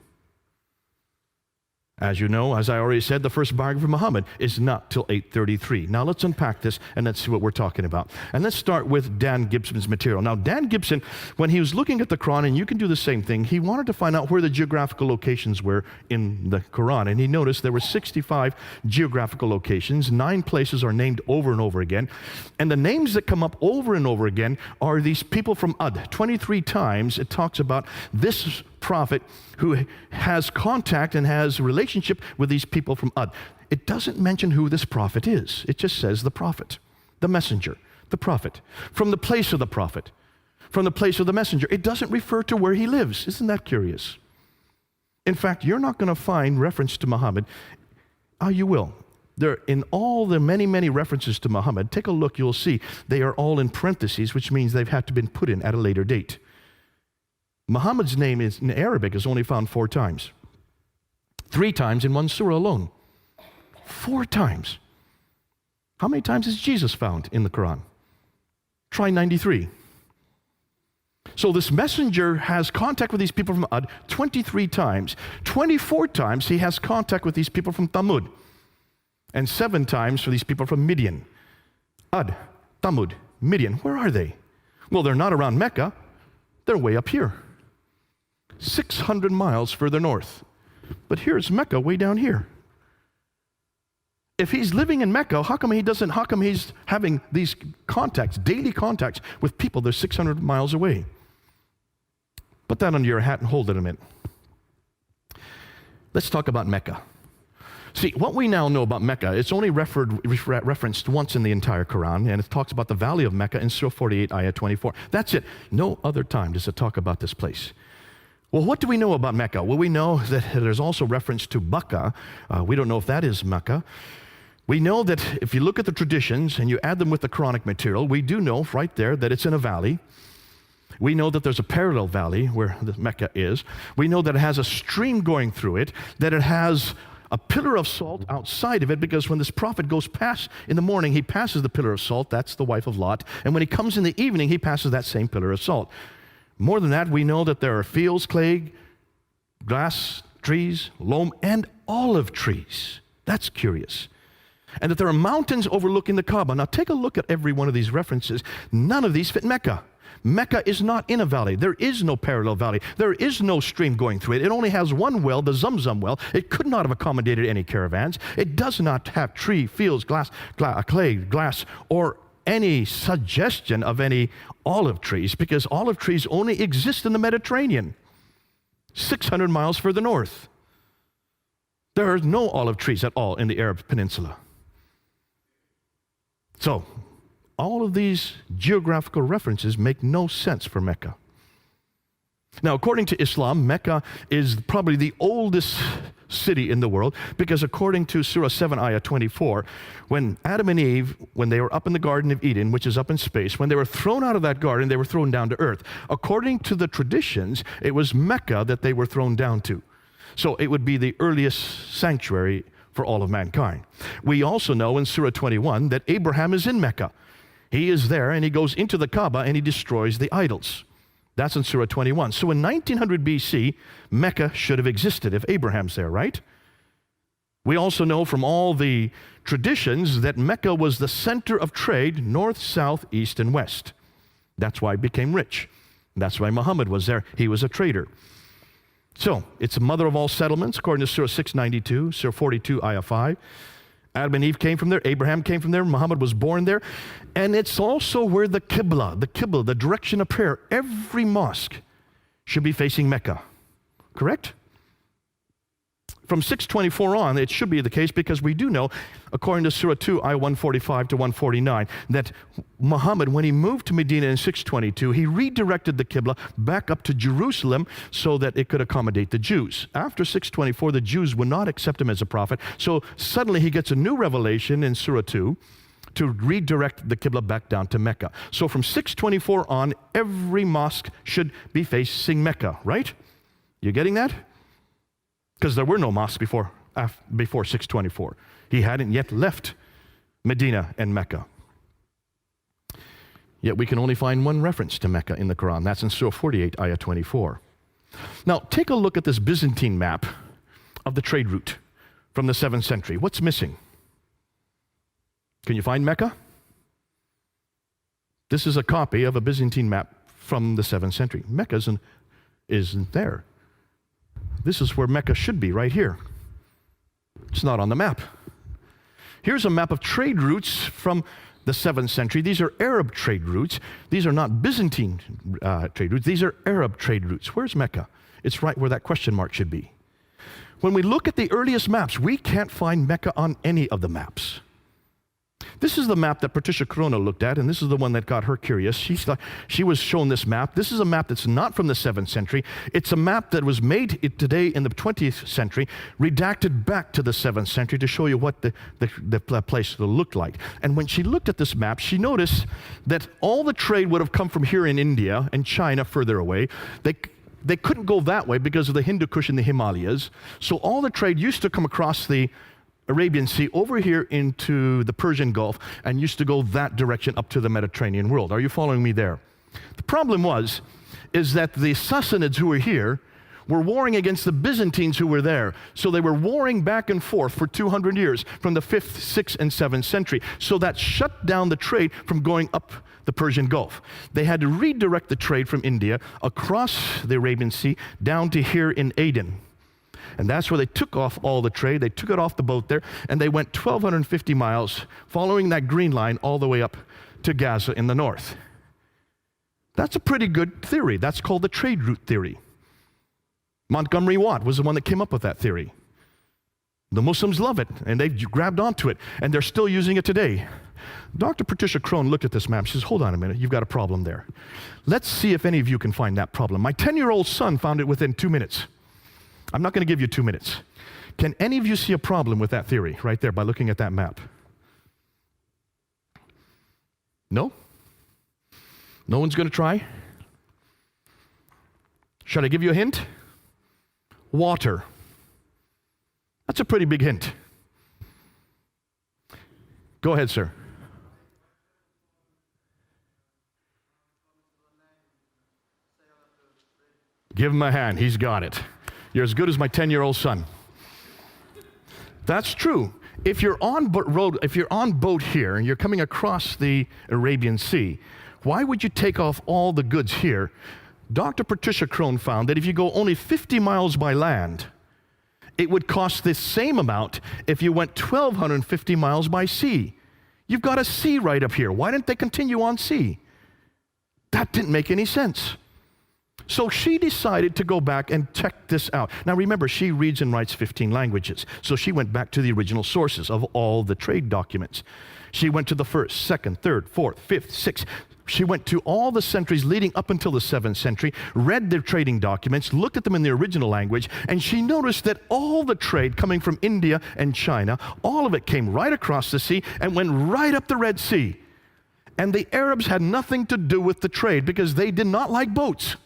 A: As you know, as I already said, the first biography of Muhammad is not till 833. Now let's unpack this and let's see what we're talking about. And let's start with Dan Gibson's material. Now Dan Gibson, when he was looking at the Quran, and you can do the same thing, he wanted to find out where the geographical locations were in the Quran. And he noticed there were 65 geographical locations. 9 places are named over and over again. And the names that come up over and over again are these people from Ad. 23 times it talks about this prophet who has contact and has relationship with these people from Ad. It doesn't mention who this prophet is. It just says the prophet, the messenger, the prophet, from the place of the prophet, from the place of the messenger. It doesn't refer to where he lives. Isn't that curious? In fact, you're not going to find reference to Muhammad. You will. They're in all the many, many references to Muhammad. Take a look, you'll see they are all in parentheses, which means they've had to been put in at a later date. Muhammad's name in Arabic is only found 4 times. 3 times in one surah alone. 4 times. How many times is Jesus found in the Quran? Try 93. So this messenger has contact with these people from Ad 23 times. 24 times he has contact with these people from Thamud. And 7 times for these people from Midian. Ad, Thamud, Midian, where are they? Well, they're not around Mecca. They're way up here. 600 miles further north. But here's Mecca way down here. If he's living in Mecca, how come he's having these contacts, daily contacts with people that are 600 miles away? Put that under your hat and hold it a minute. Let's talk about Mecca. See, what we now know about Mecca, it's only referenced once in the entire Quran, and it talks about the valley of Mecca in Surah 48, Ayah 24. That's it. No other time does it talk about this place. Well, what do we know about Mecca? Well, we know that there's also reference to Bakka. We don't know if that is Mecca. We know that if you look at the traditions and you add them with the Quranic material, we do know right there that it's in a valley. We know that there's a parallel valley where the Mecca is. We know that it has a stream going through it, that it has a pillar of salt outside of it, because when this prophet goes past in the morning, he passes the pillar of salt. That's the wife of Lot. And when he comes in the evening, he passes that same pillar of salt. More than that, we know that there are fields, clay, grass, trees, loam, and olive trees. That's curious. And that there are mountains overlooking the Kaaba. Now take a look at every one of these references. None of these fit Mecca. Mecca is not in a valley. There is no parallel valley. There is no stream going through it. It only has one well, the Zamzam well. It could not have accommodated any caravans. It does not have tree, fields, clay, glass, or any suggestion of any olive trees, because olive trees only exist in the Mediterranean, 600 miles further north. There are no olive trees at all in the Arab Peninsula. So, all of these geographical references make no sense for Mecca. Now, according to Islam, Mecca is probably the oldest city in the world, because according to Surah 7, Ayah 24, when Adam and Eve, when they were up in the Garden of Eden, which is up in space, when they were thrown out of that garden, they were thrown down to earth. According to the traditions, it was Mecca that they were thrown down to. So it would be the earliest sanctuary for all of mankind. We also know in Surah 21 that Abraham is in Mecca. He is there, and he goes into the Kaaba and he destroys the idols. That's in Surah 21. So in 1900 BC, Mecca should have existed if Abraham's there, right? We also know from all the traditions that Mecca was the center of trade, north, south, east, and west. That's why it became rich. That's why Muhammad was there. He was a trader. So it's the mother of all settlements, according to Surah 692, Surah 42, Ayah 5. Adam and Eve came from there. Abraham came from there. Muhammad was born there. And it's also where the Qibla, the direction of prayer, every mosque should be facing Mecca. Correct? From 624 on, it should be the case, because we do know, according to Surah 2, Ayah 145 to 149, that Muhammad, when he moved to Medina in 622, he redirected the Qibla back up to Jerusalem so that it could accommodate the Jews. After 624, the Jews would not accept him as a prophet, so suddenly he gets a new revelation in Surah 2 to redirect the Qibla back down to Mecca. So from 624 on, every mosque should be facing Mecca, right? You getting that? Because there were no mosques before 624. He hadn't yet left Medina and Mecca. Yet we can only find one reference to Mecca in the Quran. That's in Surah 48, Ayah 24. Now, take a look at this Byzantine map of the trade route from the 7th century. What's missing? Can you find Mecca? This is a copy of a Byzantine map from the 7th century. Mecca isn't there. This is where Mecca should be, right here. It's not on the map. Here's a map of trade routes from the 7th century. These are Arab trade routes. These are not Byzantine trade routes. These are Arab trade routes. Where's Mecca? It's right where that question mark should be. When we look at the earliest maps, we can't find Mecca on any of the maps. This is the map that Patricia Corona looked at, and this is the one that got her curious. She was shown this map. This is a map that's not from the 7th century. It's a map that was made today in the 20th century, redacted back to the 7th century to show you what the place looked like. And when she looked at this map, she noticed that all the trade would have come from here in India and China further away. They couldn't go that way because of the Hindu Kush and the Himalayas. So all the trade used to come across the Arabian Sea over here into the Persian Gulf and used to go that direction up to the Mediterranean world. Are you following me there? The problem is that the Sassanids who were here were warring against the Byzantines who were there. So they were warring back and forth for 200 years from the 5th, 6th, and 7th century. So that shut down the trade from going up the Persian Gulf. They had to redirect the trade from India across the Arabian Sea down to here in Aden. And that's where they took off all the trade. They took it off the boat there, and they went 1,250 miles, following that green line all the way up to Gaza in the north. That's a pretty good theory. That's called the trade route theory. Montgomery Watt was the one that came up with that theory. The Muslims love it, and they've grabbed onto it, and they're still using it today. Dr. Patricia Crone looked at this map. She says, hold on a minute, you've got a problem there. Let's see if any of you can find that problem. My 10-year-old son found it within 2 minutes. I'm not going to give you 2 minutes. Can any of you see a problem with that theory right there by looking at that map? No? No one's going to try? Should I give you a hint? Water. That's a pretty big hint. Go ahead, sir. Give him a hand. He's got it. You're as good as my 10-year-old son. That's true. If you're on boat here and you're coming across the Arabian Sea, why would you take off all the goods here? Dr. Patricia Crone found that if you go only 50 miles by land, it would cost the same amount if you went 1,250 miles by sea. You've got a sea right up here. Why didn't they continue on sea? That didn't make any sense. So she decided to go back and check this out. Now remember, she reads and writes 15 languages. So she went back to the original sources of all the trade documents. She went to the 1st, 2nd, 3rd, 4th, 5th, 6th. She went to all the centuries leading up until the 7th century, read their trading documents, looked at them in the original language, and she noticed that all the trade coming from India and China, all of it came right across the sea and went right up the Red Sea. And the Arabs had nothing to do with the trade because they did not like boats.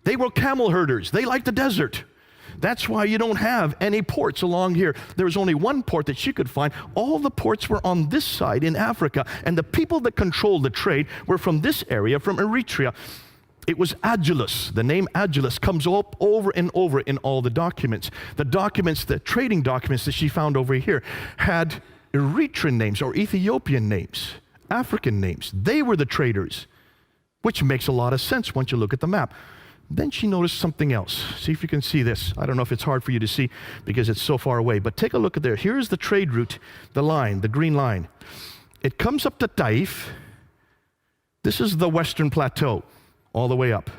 A: They were camel herders. They liked the desert. That's why you don't have any ports along here. There was only one port that she could find. All the ports were on this side in Africa, and the people that controlled the trade were from this area, from Eritrea. It was Agulus. The name Agulus comes up over and over in all the documents. The trading documents that she found over here had Eritrean names or Ethiopian names, African names. They were the traders, which makes a lot of sense once you look at the map. Then she noticed something else. See if you can see this. I don't know if it's hard for you to see because it's so far away, but take a look at there. Here's the trade route, the line, the green line. It comes up to Taif. This is the Western Plateau, all the way up.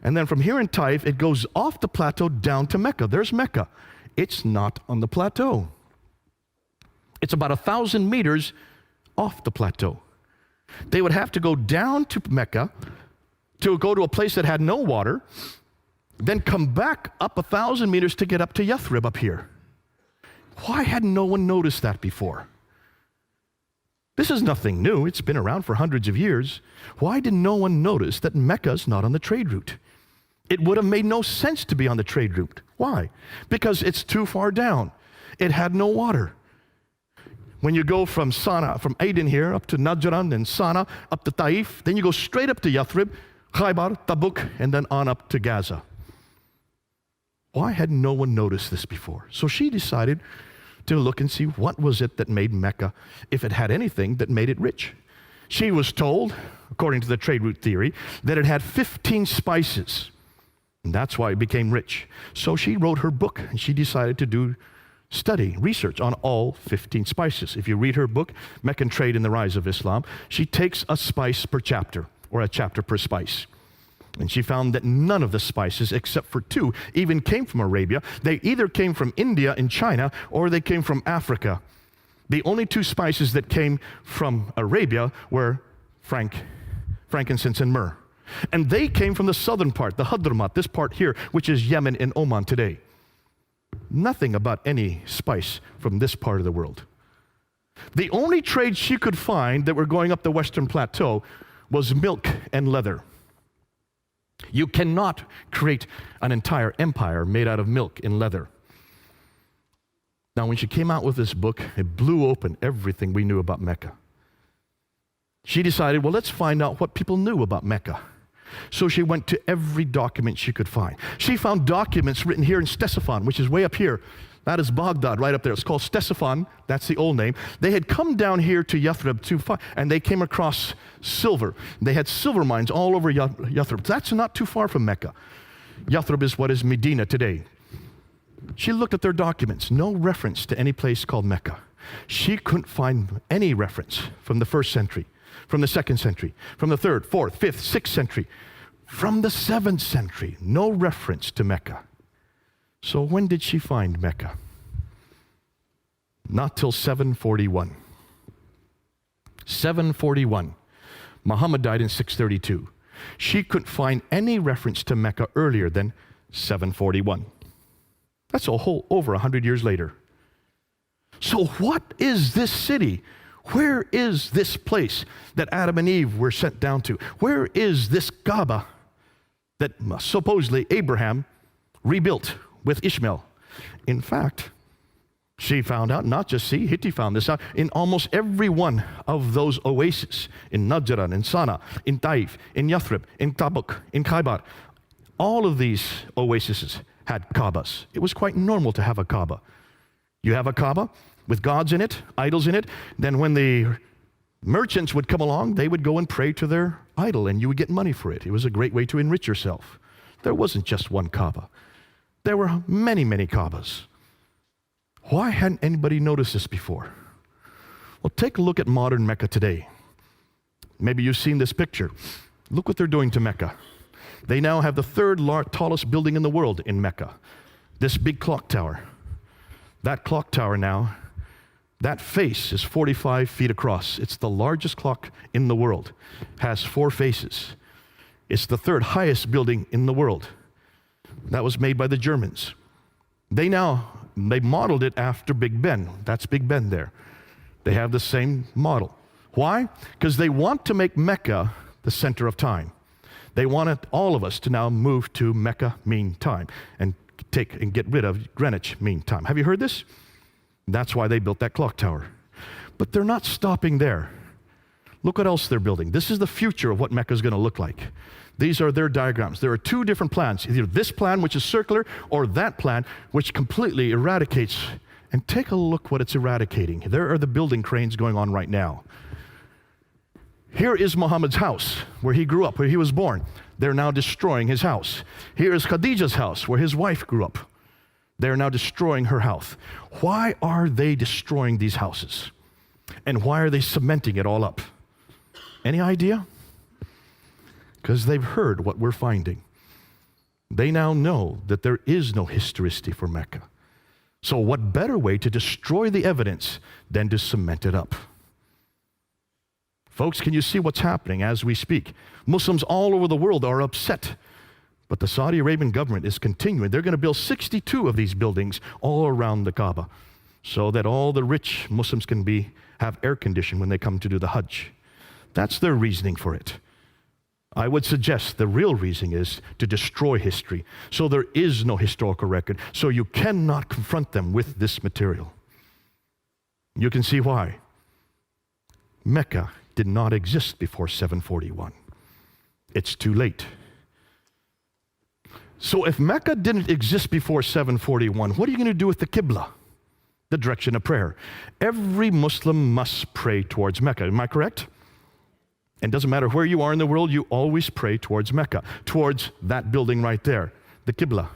A: And then from here in Taif, it goes off the plateau down to Mecca. There's Mecca. It's not on the plateau. It's about 1,000 meters off the plateau. They would have to go down to Mecca to go to a place that had no water, then come back up 1,000 meters to get up to Yathrib up here. Why had no one noticed that before? This is nothing new. It's been around for hundreds of years. Why did no one notice that Mecca's not on the trade route? It would have made no sense to be on the trade route. Why? Because it's too far down. It had no water. When you go from Sana'a, from Aden here, up to Najran and Sana'a, up to Taif, then you go straight up to Yathrib, Khaybar, Tabuk, and then on up to Gaza. Why had no one noticed this before? So she decided to look and see what was it that made Mecca, if it had anything that made it rich. She was told, according to the trade route theory, that it had 15 spices, and that's why it became rich. So she wrote her book, and she decided to do research on all 15 spices. If you read her book, Meccan Trade and the Rise of Islam, she takes a spice per chapter, or a chapter per spice. And she found that none of the spices, except for 2, even came from Arabia. They either came from India and China, or they came from Africa. The only two spices that came from Arabia were frankincense and myrrh. And they came from the southern part, the Hadramat, this part here, which is Yemen and Oman today. Nothing about any spice from this part of the world. The only trade she could find that were going up the Western Plateau was milk and leather. You cannot create an entire empire made out of milk and leather. Now, when she came out with this book, it blew open everything we knew about Mecca. She decided, well, let's find out what people knew about Mecca. So she went to every document she could find. She found documents written here in Ctesiphon, which is way up here. That is Baghdad, right up there. It's called Ctesiphon. That's the old name. They had come down here to Yathrib, and they came across silver. They had silver mines all over Yathrib. That's not too far from Mecca. Yathrib is what is Medina today. She looked at their documents. No reference to any place called Mecca. She couldn't find any reference from the 1st century, from the 2nd century, from the 3rd, 4th, 5th, 6th century, from the 7th century. No reference to Mecca. So when did she find Mecca? Not till 741. 741. Muhammad died in 632. She couldn't find any reference to Mecca earlier than 741. That's a whole over 100 years later. So what is this city? Where is this place that Adam and Eve were sent down to? Where is this Kaaba that supposedly Abraham rebuilt with Ishmael? In fact, she found out, not just she, Hitti found this out, in almost every one of those oases, in Najran, in Sana, in Taif, in Yathrib, in Tabuk, in Khaybar, all of these oases had Kaabas. It was quite normal to have a Kaaba. You have a Kaaba with gods in it, idols in it, then when the merchants would come along, they would go and pray to their idol, and you would get money for it. It was a great way to enrich yourself. There wasn't just one Kaaba. There were many, many Kaabas. Why hadn't anybody noticed this before? Well, take a look at modern Mecca today. Maybe you've seen this picture. Look what they're doing to Mecca. They now have the 3rd tallest building in the world in Mecca. This big clock tower. That clock tower now, that face is 45 feet across. It's the largest clock in the world. Has 4 faces. It's the 3rd highest building in the world. That was made by the Germans. They modeled it after Big Ben. That's Big Ben there. They have the same model. Why? Because they want to make Mecca the center of time. They wanted all of us to now move to Mecca mean time and get rid of Greenwich mean time. Have you heard this? That's why they built that clock tower. But they're not stopping there. Look what else they're building. This is the future of what Mecca is going to look like. These are their diagrams. There are 2 different plans, either this plan, which is circular, or that plan, which completely eradicates. And take a look what it's eradicating. There are the building cranes going on right now. Here is Muhammad's house, where he grew up, where he was born. They're now destroying his house. Here is Khadija's house, where his wife grew up. They're now destroying her house. Why are they destroying these houses? And why are they cementing it all up? Any idea? Because they've heard what we're finding. They now know that there is no historicity for Mecca. So what better way to destroy the evidence than to cement it up? Folks, can you see what's happening as we speak? Muslims all over the world are upset, but the Saudi Arabian government is continuing. They're going to build 62 of these buildings all around the Kaaba so that all the rich Muslims can have air conditioning when they come to do the Hajj. That's their reasoning for it. I would suggest the real reason is to destroy history, so there is no historical record, so you cannot confront them with this material. You can see why. Mecca did not exist before 741. It's too late. So if Mecca didn't exist before 741, what are you going to do with the Qibla, the direction of prayer? Every Muslim must pray towards Mecca. Am I correct? And it doesn't matter where you are in the world, you always pray towards Mecca, towards that building right there, the Qibla.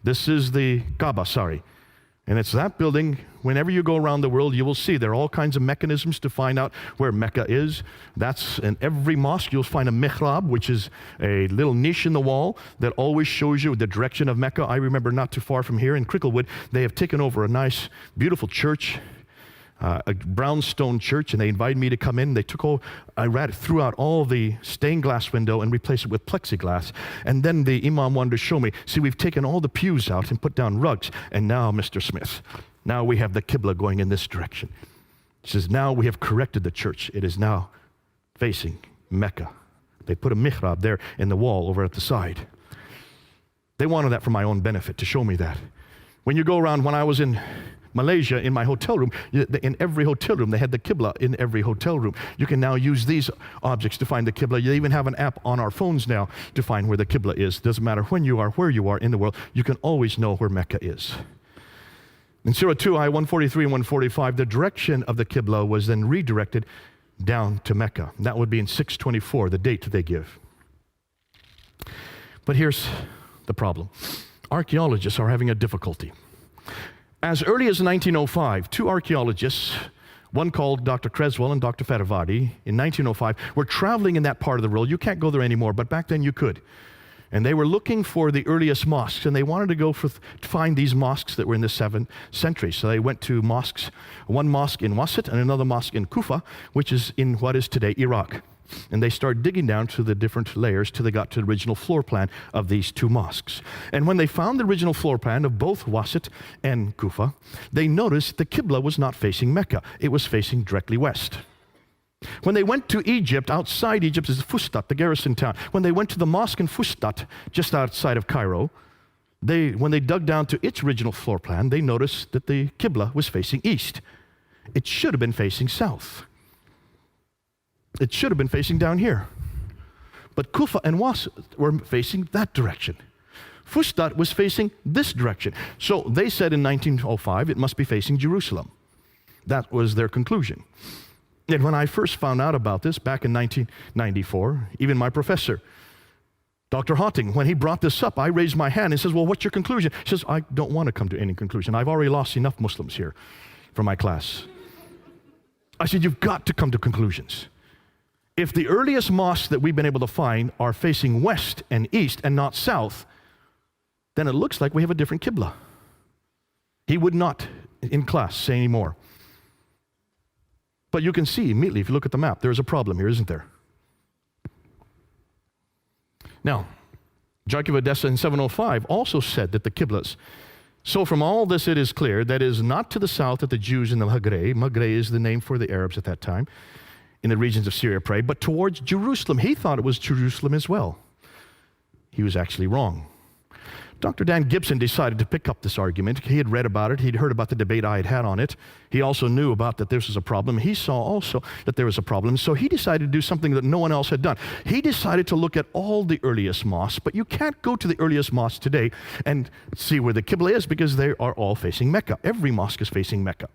A: This is the Kaaba, And it's that building. Whenever you go around the world, you will see there are all kinds of mechanisms to find out where Mecca is. That's in every mosque. You'll find a mihrab, which is a little niche in the wall that always shows you the direction of Mecca. I remember not too far from here in Cricklewood, they have taken over a nice, beautiful church. a brownstone church, and they invited me to come in. They threw out all the stained glass window and replaced it with plexiglass. And then the imam wanted to show me, see, we've taken all the pews out and put down rugs. And now, Mr. Smith, now we have the Qibla going in this direction. He says, now we have corrected the church. It is now facing Mecca. They put a mihrab there in the wall over at the side. They wanted that for my own benefit, to show me that. When you go around, when I was in Malaysia, in my hotel room, in every hotel room, they had the Qibla in every hotel room. You can now use these objects to find the Qibla. You even have an app on our phones now to find where the Qibla is. Doesn't matter when you are, where you are in the world, you can always know where Mecca is. In Surah 2, Ayah 143 and 145, the direction of the Qibla was then redirected down to Mecca. That would be in 624, the date they give. But here's the problem. Archaeologists are having a difficulty. As early as 1905, two archaeologists, one called Dr. Creswell and Dr. Fedavadi, in 1905, were traveling in that part of the world. You can't go there anymore, but back then you could. And they were looking for the earliest mosques, and they wanted to go to find these mosques that were in the 7th century. So they went to mosques, one mosque in Wasit and another mosque in Kufa, which is in what is today Iraq. And they started digging down to the different layers till they got to the original floor plan of these two mosques. And when they found the original floor plan of both Wasit and Kufa, they noticed the Qibla was not facing Mecca. It was facing directly west. When they went to Egypt, outside Egypt is Fustat, the garrison town. When they went to the mosque in Fustat, just outside of Cairo, when they dug down to its original floor plan, they noticed that the Qibla was facing east. It should have been facing south. It should have been facing down here. But Kufa and Wasit were facing that direction. Fustat was facing this direction. So they said in 1905, it must be facing Jerusalem. That was their conclusion. And when I first found out about this back in 1994, even my professor, Dr. Hotting, when he brought this up, I raised my hand and says, well, what's your conclusion? He says, I don't want to come to any conclusion. I've already lost enough Muslims here for my class. I said, you've got to come to conclusions. If the earliest mosques that we've been able to find are facing west and east and not south, then it looks like we have a different Qibla. He would not, in class, say any more. But you can see immediately, if you look at the map, there's a problem here, isn't there? Now, Jarkey of Edessa in 705 also said that the Qiblas. So from all this it is clear that it is not to the south that the Jews in the Maghreb is the name for the Arabs at that time, in the regions of Syria prayed, but towards Jerusalem. He thought it was Jerusalem as well. He was actually wrong. Dr. Dan Gibson decided to pick up this argument. He had read about it. He'd heard about the debate I had had on it. He also knew about that this was a problem. He saw also that there was a problem. So he decided to do something that no one else had done. He decided to look at all the earliest mosques, but you can't go to the earliest mosques today and see where the Qibla is because they are all facing Mecca. Every mosque is facing Mecca,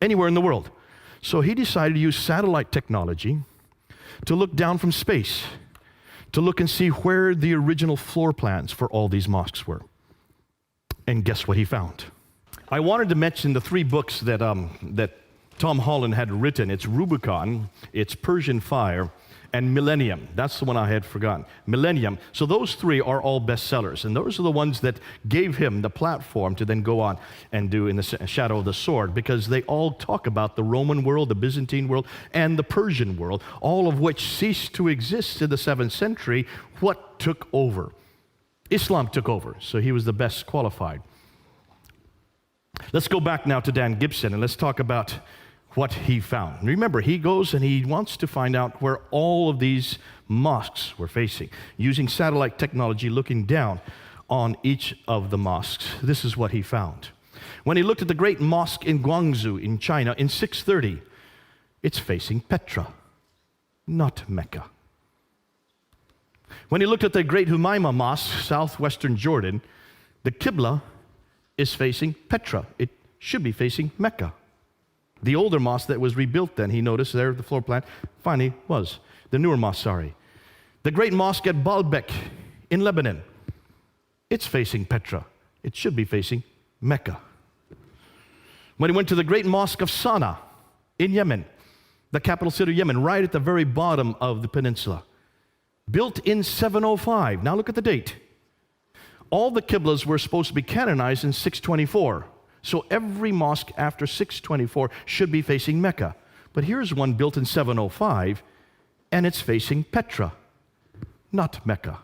A: anywhere in the world. So he decided to use satellite technology to look down from space, to look and see where the original floor plans for all these mosques were. And guess what he found? I wanted to mention the three books that Tom Holland had written. It's Rubicon, it's Persian Fire, and Millennium. That's the one I had forgotten. Millennium. So those three are all bestsellers, and those are the ones that gave him the platform to then go on and do In the Shadow of the Sword, because they all talk about the Roman world, the Byzantine world, and the Persian world, all of which ceased to exist in the 7th century. What took over? Islam took over, so he was the best qualified. Let's go back now to Dan Gibson, and let's talk about what he found. Remember, he goes and he wants to find out where all of these mosques were facing, using satellite technology, looking down on each of the mosques. This is what he found. When he looked at the great mosque in Guangzhou in China in 630, it's facing Petra, not Mecca. When he looked at the great Humayma Mosque, southwestern Jordan, the Qibla is facing Petra. It should be facing Mecca. The older mosque that was rebuilt then, he noticed there, the floor plan, finally was. The newer mosque, sorry. The great mosque at Baalbek in Lebanon, it's facing Petra. It should be facing Mecca. When he went to the great mosque of Sana'a in Yemen, the capital city of Yemen, right at the very bottom of the peninsula, built in 705. Now look at the date. All the Qiblas were supposed to be canonized in 624. So every mosque after 624 should be facing Mecca. But here's one built in 705, and it's facing Petra, not Mecca.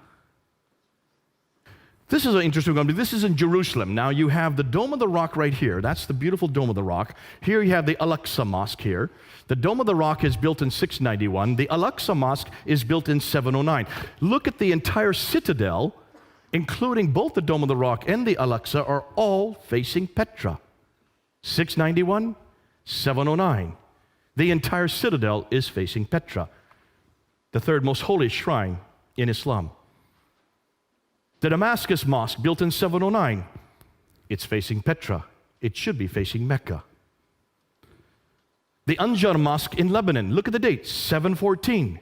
A: This is an interesting one. This is in Jerusalem. Now you have the Dome of the Rock right here. That's the beautiful Dome of the Rock. Here you have the Al-Aqsa Mosque here. The Dome of the Rock is built in 691. The Al-Aqsa Mosque is built in 709. Look at the entire citadel, including both the Dome of the Rock and the Al-Aqsa, are all facing Petra. 691, 709. The entire citadel is facing Petra, the third most holy shrine in Islam. The Damascus Mosque, built in 709, it's facing Petra. It should be facing Mecca. The Anjar Mosque in Lebanon, look at the date, 714.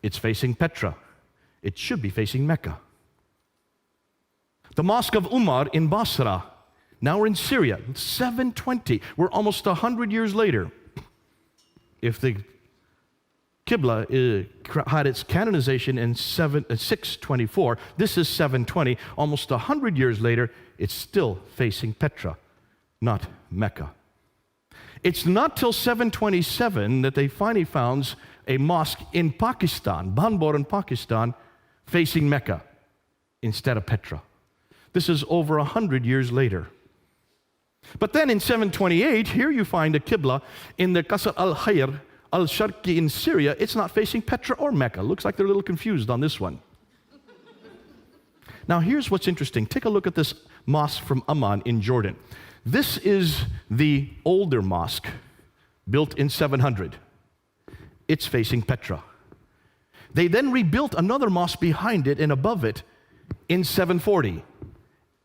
A: It's facing Petra. It should be facing Mecca. The Mosque of Umar in Basra, now we're in Syria, 720. We're almost 100 years later. If the Qibla had its canonization in 624. This is 720. Almost 100 years later, it's still facing Petra, not Mecca. It's not till 727 that they finally found a mosque in Pakistan, Banbor in Pakistan, facing Mecca instead of Petra. This is over 100 years later. But then in 728, here you find a Qibla in the Qasr al-Khayr al-Sharqi in Syria. It's not facing Petra or Mecca. Looks like they're a little confused on this one. Now here's what's interesting. Take a look at this mosque from Amman in Jordan. This is the older mosque, built in 700. It's facing Petra. They then rebuilt another mosque behind it and above it in 740.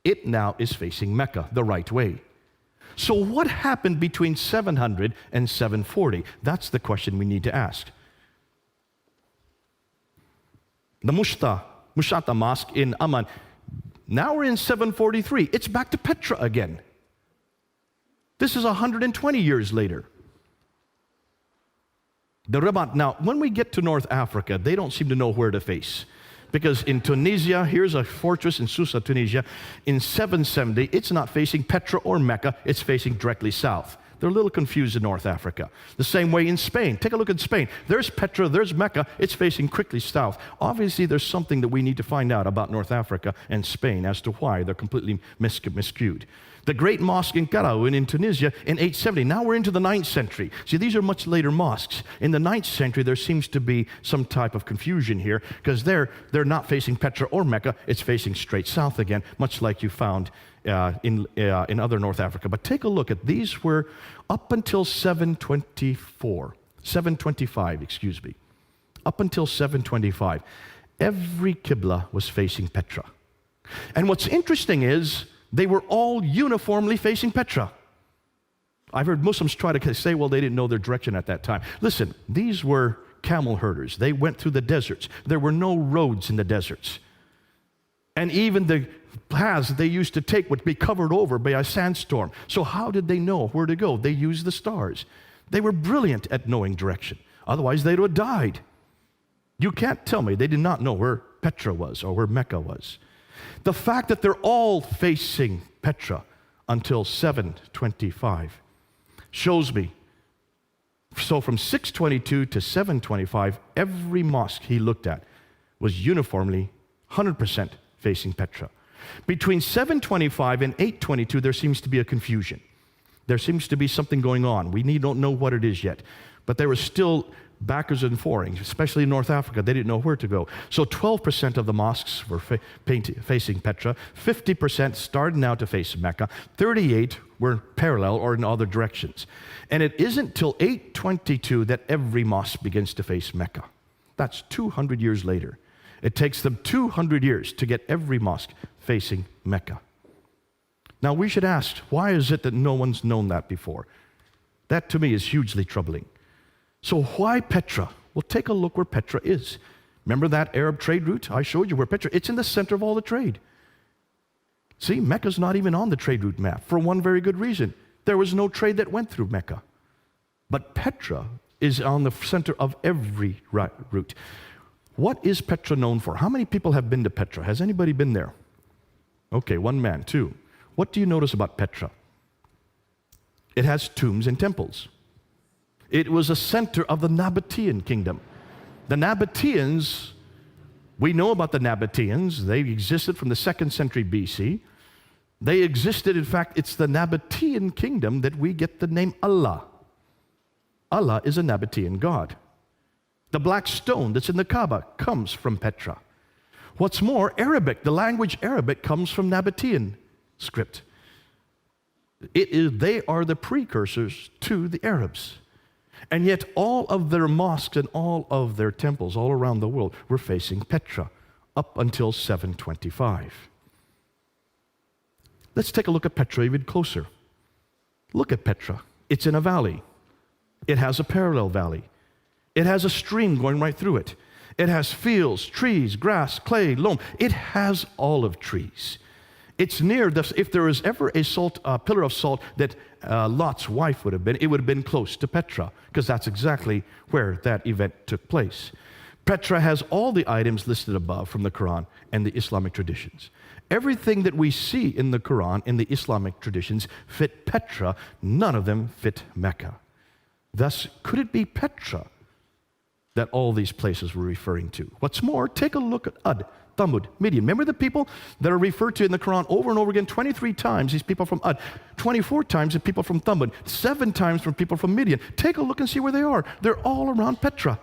A: It now is facing Mecca the right way. So what happened between 700 and 740? That's the question we need to ask. The Mushata Mosque in Amman, now we're in 743. It's back to Petra again. This is 120 years later. The Rabat, now when we get to North Africa, they don't seem to know where to face. Because in Tunisia, here's a fortress in Susa, Tunisia. In 770, it's not facing Petra or Mecca, it's facing directly south. They're a little confused in North Africa. The same way in Spain. Take a look at Spain. There's Petra, there's Mecca, it's facing quickly south. Obviously, there's something that we need to find out about North Africa and Spain as to why they're completely miscued. The great mosque in Karaoun in Tunisia in 870. Now we're into the 9th century. See, these are much later mosques. In the 9th century, there seems to be some type of confusion here because they're not facing Petra or Mecca. It's facing straight south again, much like you found in other North Africa. But take a look at these were up until 725, excuse me. Up until 725, every Qibla was facing Petra. And what's interesting is they were all uniformly facing Petra. I've heard Muslims try to say, well, they didn't know their direction at that time. Listen, these were camel herders. They went through the deserts. There were no roads in the deserts. And even the paths they used to take would be covered over by a sandstorm. So how did they know where to go? They used the stars. They were brilliant at knowing direction. Otherwise, they would have died. You can't tell me they did not know where Petra was or where Mecca was. The fact that they're all facing Petra until 725 shows me. So from 622 to 725, every mosque he looked at was uniformly 100% facing Petra. Between 725 and 822, there seems to be a confusion. There seems to be something going on. We don't know what it is yet. But there was still backwards and forwards, especially in North Africa. They didn't know where to go. So 12% of the mosques were facing Petra. 50% started now to face Mecca. 38 were parallel or in other directions. And it isn't till 822 that every mosque begins to face Mecca. That's 200 years later. It takes them 200 years to get every mosque facing Mecca. Now we should ask, why is it that no one's known that before? That to me is hugely troubling. So why Petra? Well, take a look where Petra is. Remember that Arab trade route? I showed you where Petra, it's in the center of all the trade. See, Mecca's not even on the trade route map for one very good reason. There was no trade that went through Mecca. But Petra is on the center of every route. What is Petra known for? How many people have been to Petra? Has anybody been there? Okay, one man, two. What do you notice about Petra? It has tombs and temples. It was a center of the Nabatean kingdom. The Nabateans, we know about the Nabateans. They existed from the 2nd century BC. They existed, in fact, it's the Nabatean kingdom that we get the name Allah. Allah is a Nabatean god. The black stone that's in the Kaaba comes from Petra. What's more, Arabic, the language Arabic comes from Nabatean script. They are the precursors to the Arabs. And yet all of their mosques and all of their temples all around the world were facing Petra up until 725. Let's take a look at Petra even closer. Look at Petra. It's in a valley. It has a parallel valley. It has a stream going right through it. It has fields, trees, grass, clay, loam. It has olive trees. It's near this. If there was ever a pillar of salt that Lot's wife would have been, it would have been close to Petra, because that's exactly where that event took place. Petra has all the items listed above from the Quran and the Islamic traditions. Everything that we see in the Quran and the Islamic traditions fit Petra. None of them fit Mecca. Thus, could it be Petra that all these places were referring to? What's more, take a look at Ud, Thamud, Midian. Remember the people that are referred to in the Quran over and over again? 23 times these people from Ud, 24 times the people from Thamud, 7 times from people from Midian. Take a look and see where they are. They're all around Petra.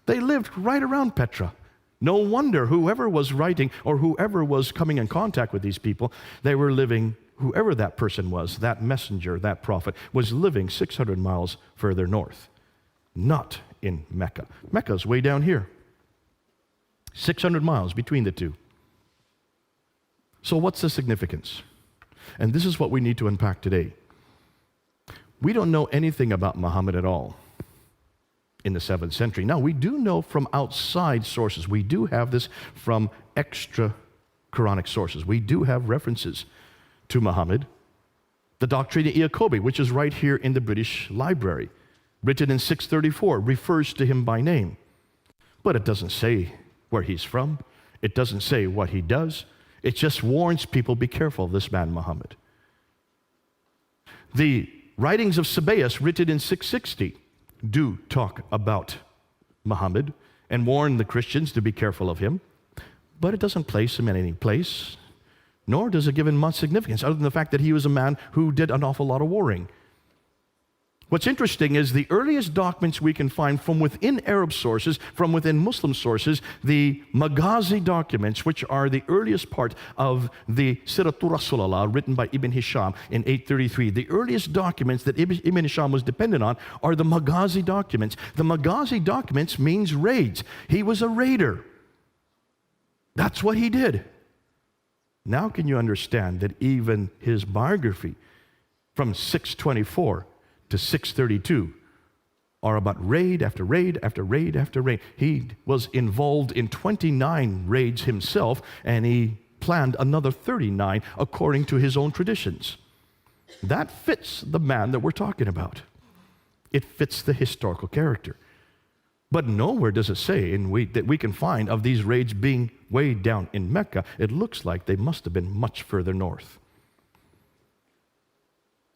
A: They lived right around Petra. No wonder whoever was writing or whoever was coming in contact with these people, they were living, whoever that person was, that messenger, that prophet, was living 600 miles further north, not in Mecca. Mecca's way down here. 600 miles between the two. So what's the significance? And this is what we need to unpack today. We don't know anything about Muhammad at all in the 7th century. Now, we do know from outside sources. We do have this from extra Quranic sources. We do have references to Muhammad. The Doctrina Iacobi, which is right here in the British Library, written in 634, refers to him by name. But it doesn't say where he's from. It doesn't say what he does. It just warns people, be careful of this man Muhammad. The writings of Sabaeus, written in 660, do talk about Muhammad and warn the Christians to be careful of him. But it doesn't place him in any place, nor does it give him much significance, other than the fact that he was a man who did an awful lot of warring. What's interesting is the earliest documents we can find from within Arab sources, from within Muslim sources, the Maghazi documents, which are the earliest part of the Siratul Rasulullah, written by Ibn Hisham in 833. The earliest documents that Ibn Hisham was dependent on are the Maghazi documents. The Maghazi documents means raids. He was a raider. That's what he did. Now can you understand that even his biography from 624 to 632 are about raid after raid after raid after raid. He was involved in 29 raids himself, and he planned another 39 according to his own traditions. That fits the man that we're talking about. It fits the historical character. But nowhere does it say that we can find of these raids being way down in Mecca. It looks like they must have been much further north.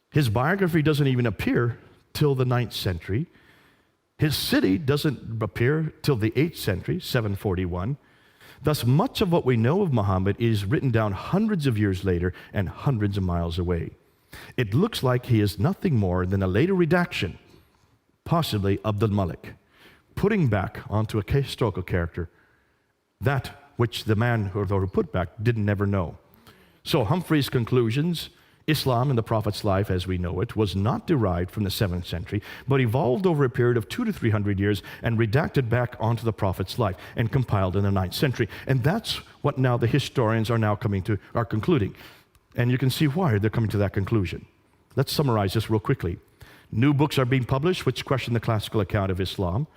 A: His biography doesn't even appear till the 9th century. His city doesn't appear till the 8th century, 741. Thus, much of what we know of Muhammad is written down hundreds of years later and hundreds of miles away. It looks like he is nothing more than a later redaction, possibly Abdul Malik, putting back onto a historical character that which the man who put back didn't never know. So Humphrey's conclusions, Islam in the Prophet's life as we know it, was not derived from the 7th century, but evolved over a period of 200 to 300 years and redacted back onto the Prophet's life and compiled in the 9th century. And that's what now the historians are concluding. And you can see why they're coming to that conclusion. Let's summarize this real quickly. New books are being published which question the classical account of Islam.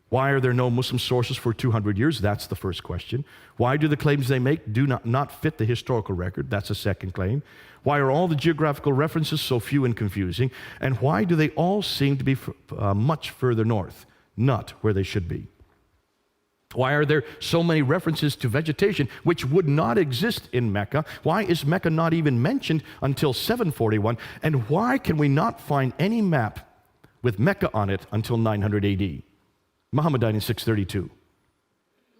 A: Why are there no Muslim sources for 200 years? That's the first question. Why do the claims they make do not fit the historical record? That's the second claim. Why are all the geographical references so few and confusing? And why do they all seem to be much further north, not where they should be? Why are there so many references to vegetation which would not exist in Mecca? Why is Mecca not even mentioned until 741? And why can we not find any map with Mecca on it until 900 AD? Muhammad died in 632.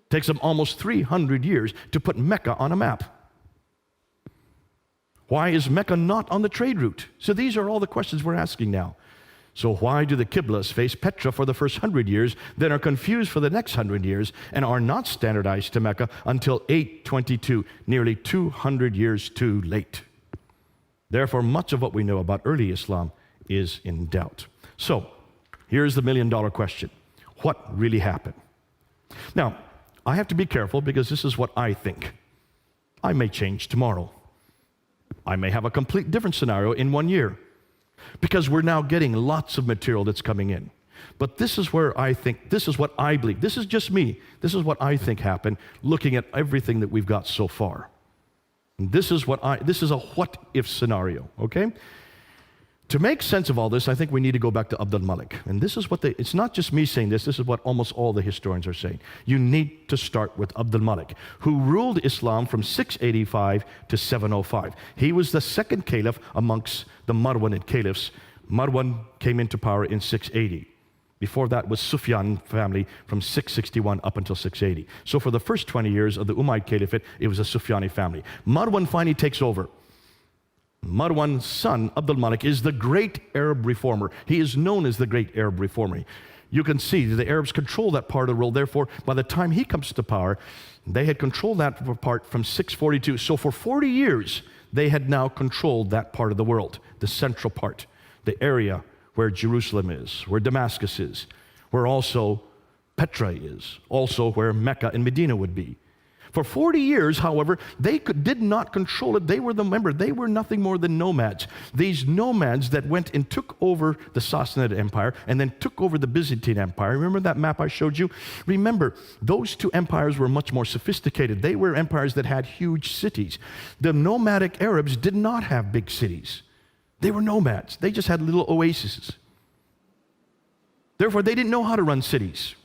A: Takes them almost 300 years to put Mecca on a map. Why is Mecca not on the trade route? So these are all the questions we're asking now. So why do the Qiblas face Petra for the first 100 years, then are confused for the next 100 years, and are not standardized to Mecca until 822, nearly 200 years too late? Therefore, much of what we know about early Islam is in doubt. So, here's the million-dollar question. What really happened? Now, I have to be careful because this is what I think. I may change tomorrow. I may have a complete different scenario in 1 year, because we're now getting lots of material that's coming in. But this is where I think, this is what I believe. This is just me. This is what I think happened looking at everything that we've got so far. And this is a what-if scenario, okay? To make sense of all this, I think we need to go back to Abdul Malik. And this is what it's not just me saying this is what almost all the historians are saying. You need to start with Abdul Malik, who ruled Islam from 685 to 705. He was the second caliph amongst the Marwanid caliphs. Marwan came into power in 680. Before that was Sufyan family from 661 up until 680. So for the first 20 years of the Umayyad Caliphate, it was a Sufyani family. Marwan finally takes over. Marwan's son, Abdul Malik, is the great Arab reformer. He is known as the great Arab reformer. You can see the Arabs control that part of the world. Therefore, by the time he comes to power, they had controlled that part from 642. So for 40 years, they had now controlled that part of the world, the central part, the area where Jerusalem is, where Damascus is, where also Petra is, also where Mecca and Medina would be. For 40 years, however, they did not control it. They were nothing more than nomads. These nomads that went and took over the Sassanid Empire and then took over the Byzantine Empire. Remember that map I showed you? Remember, those two empires were much more sophisticated. They were empires that had huge cities. The nomadic Arabs did not have big cities. They were nomads. They just had little oases. Therefore, they didn't know how to run cities.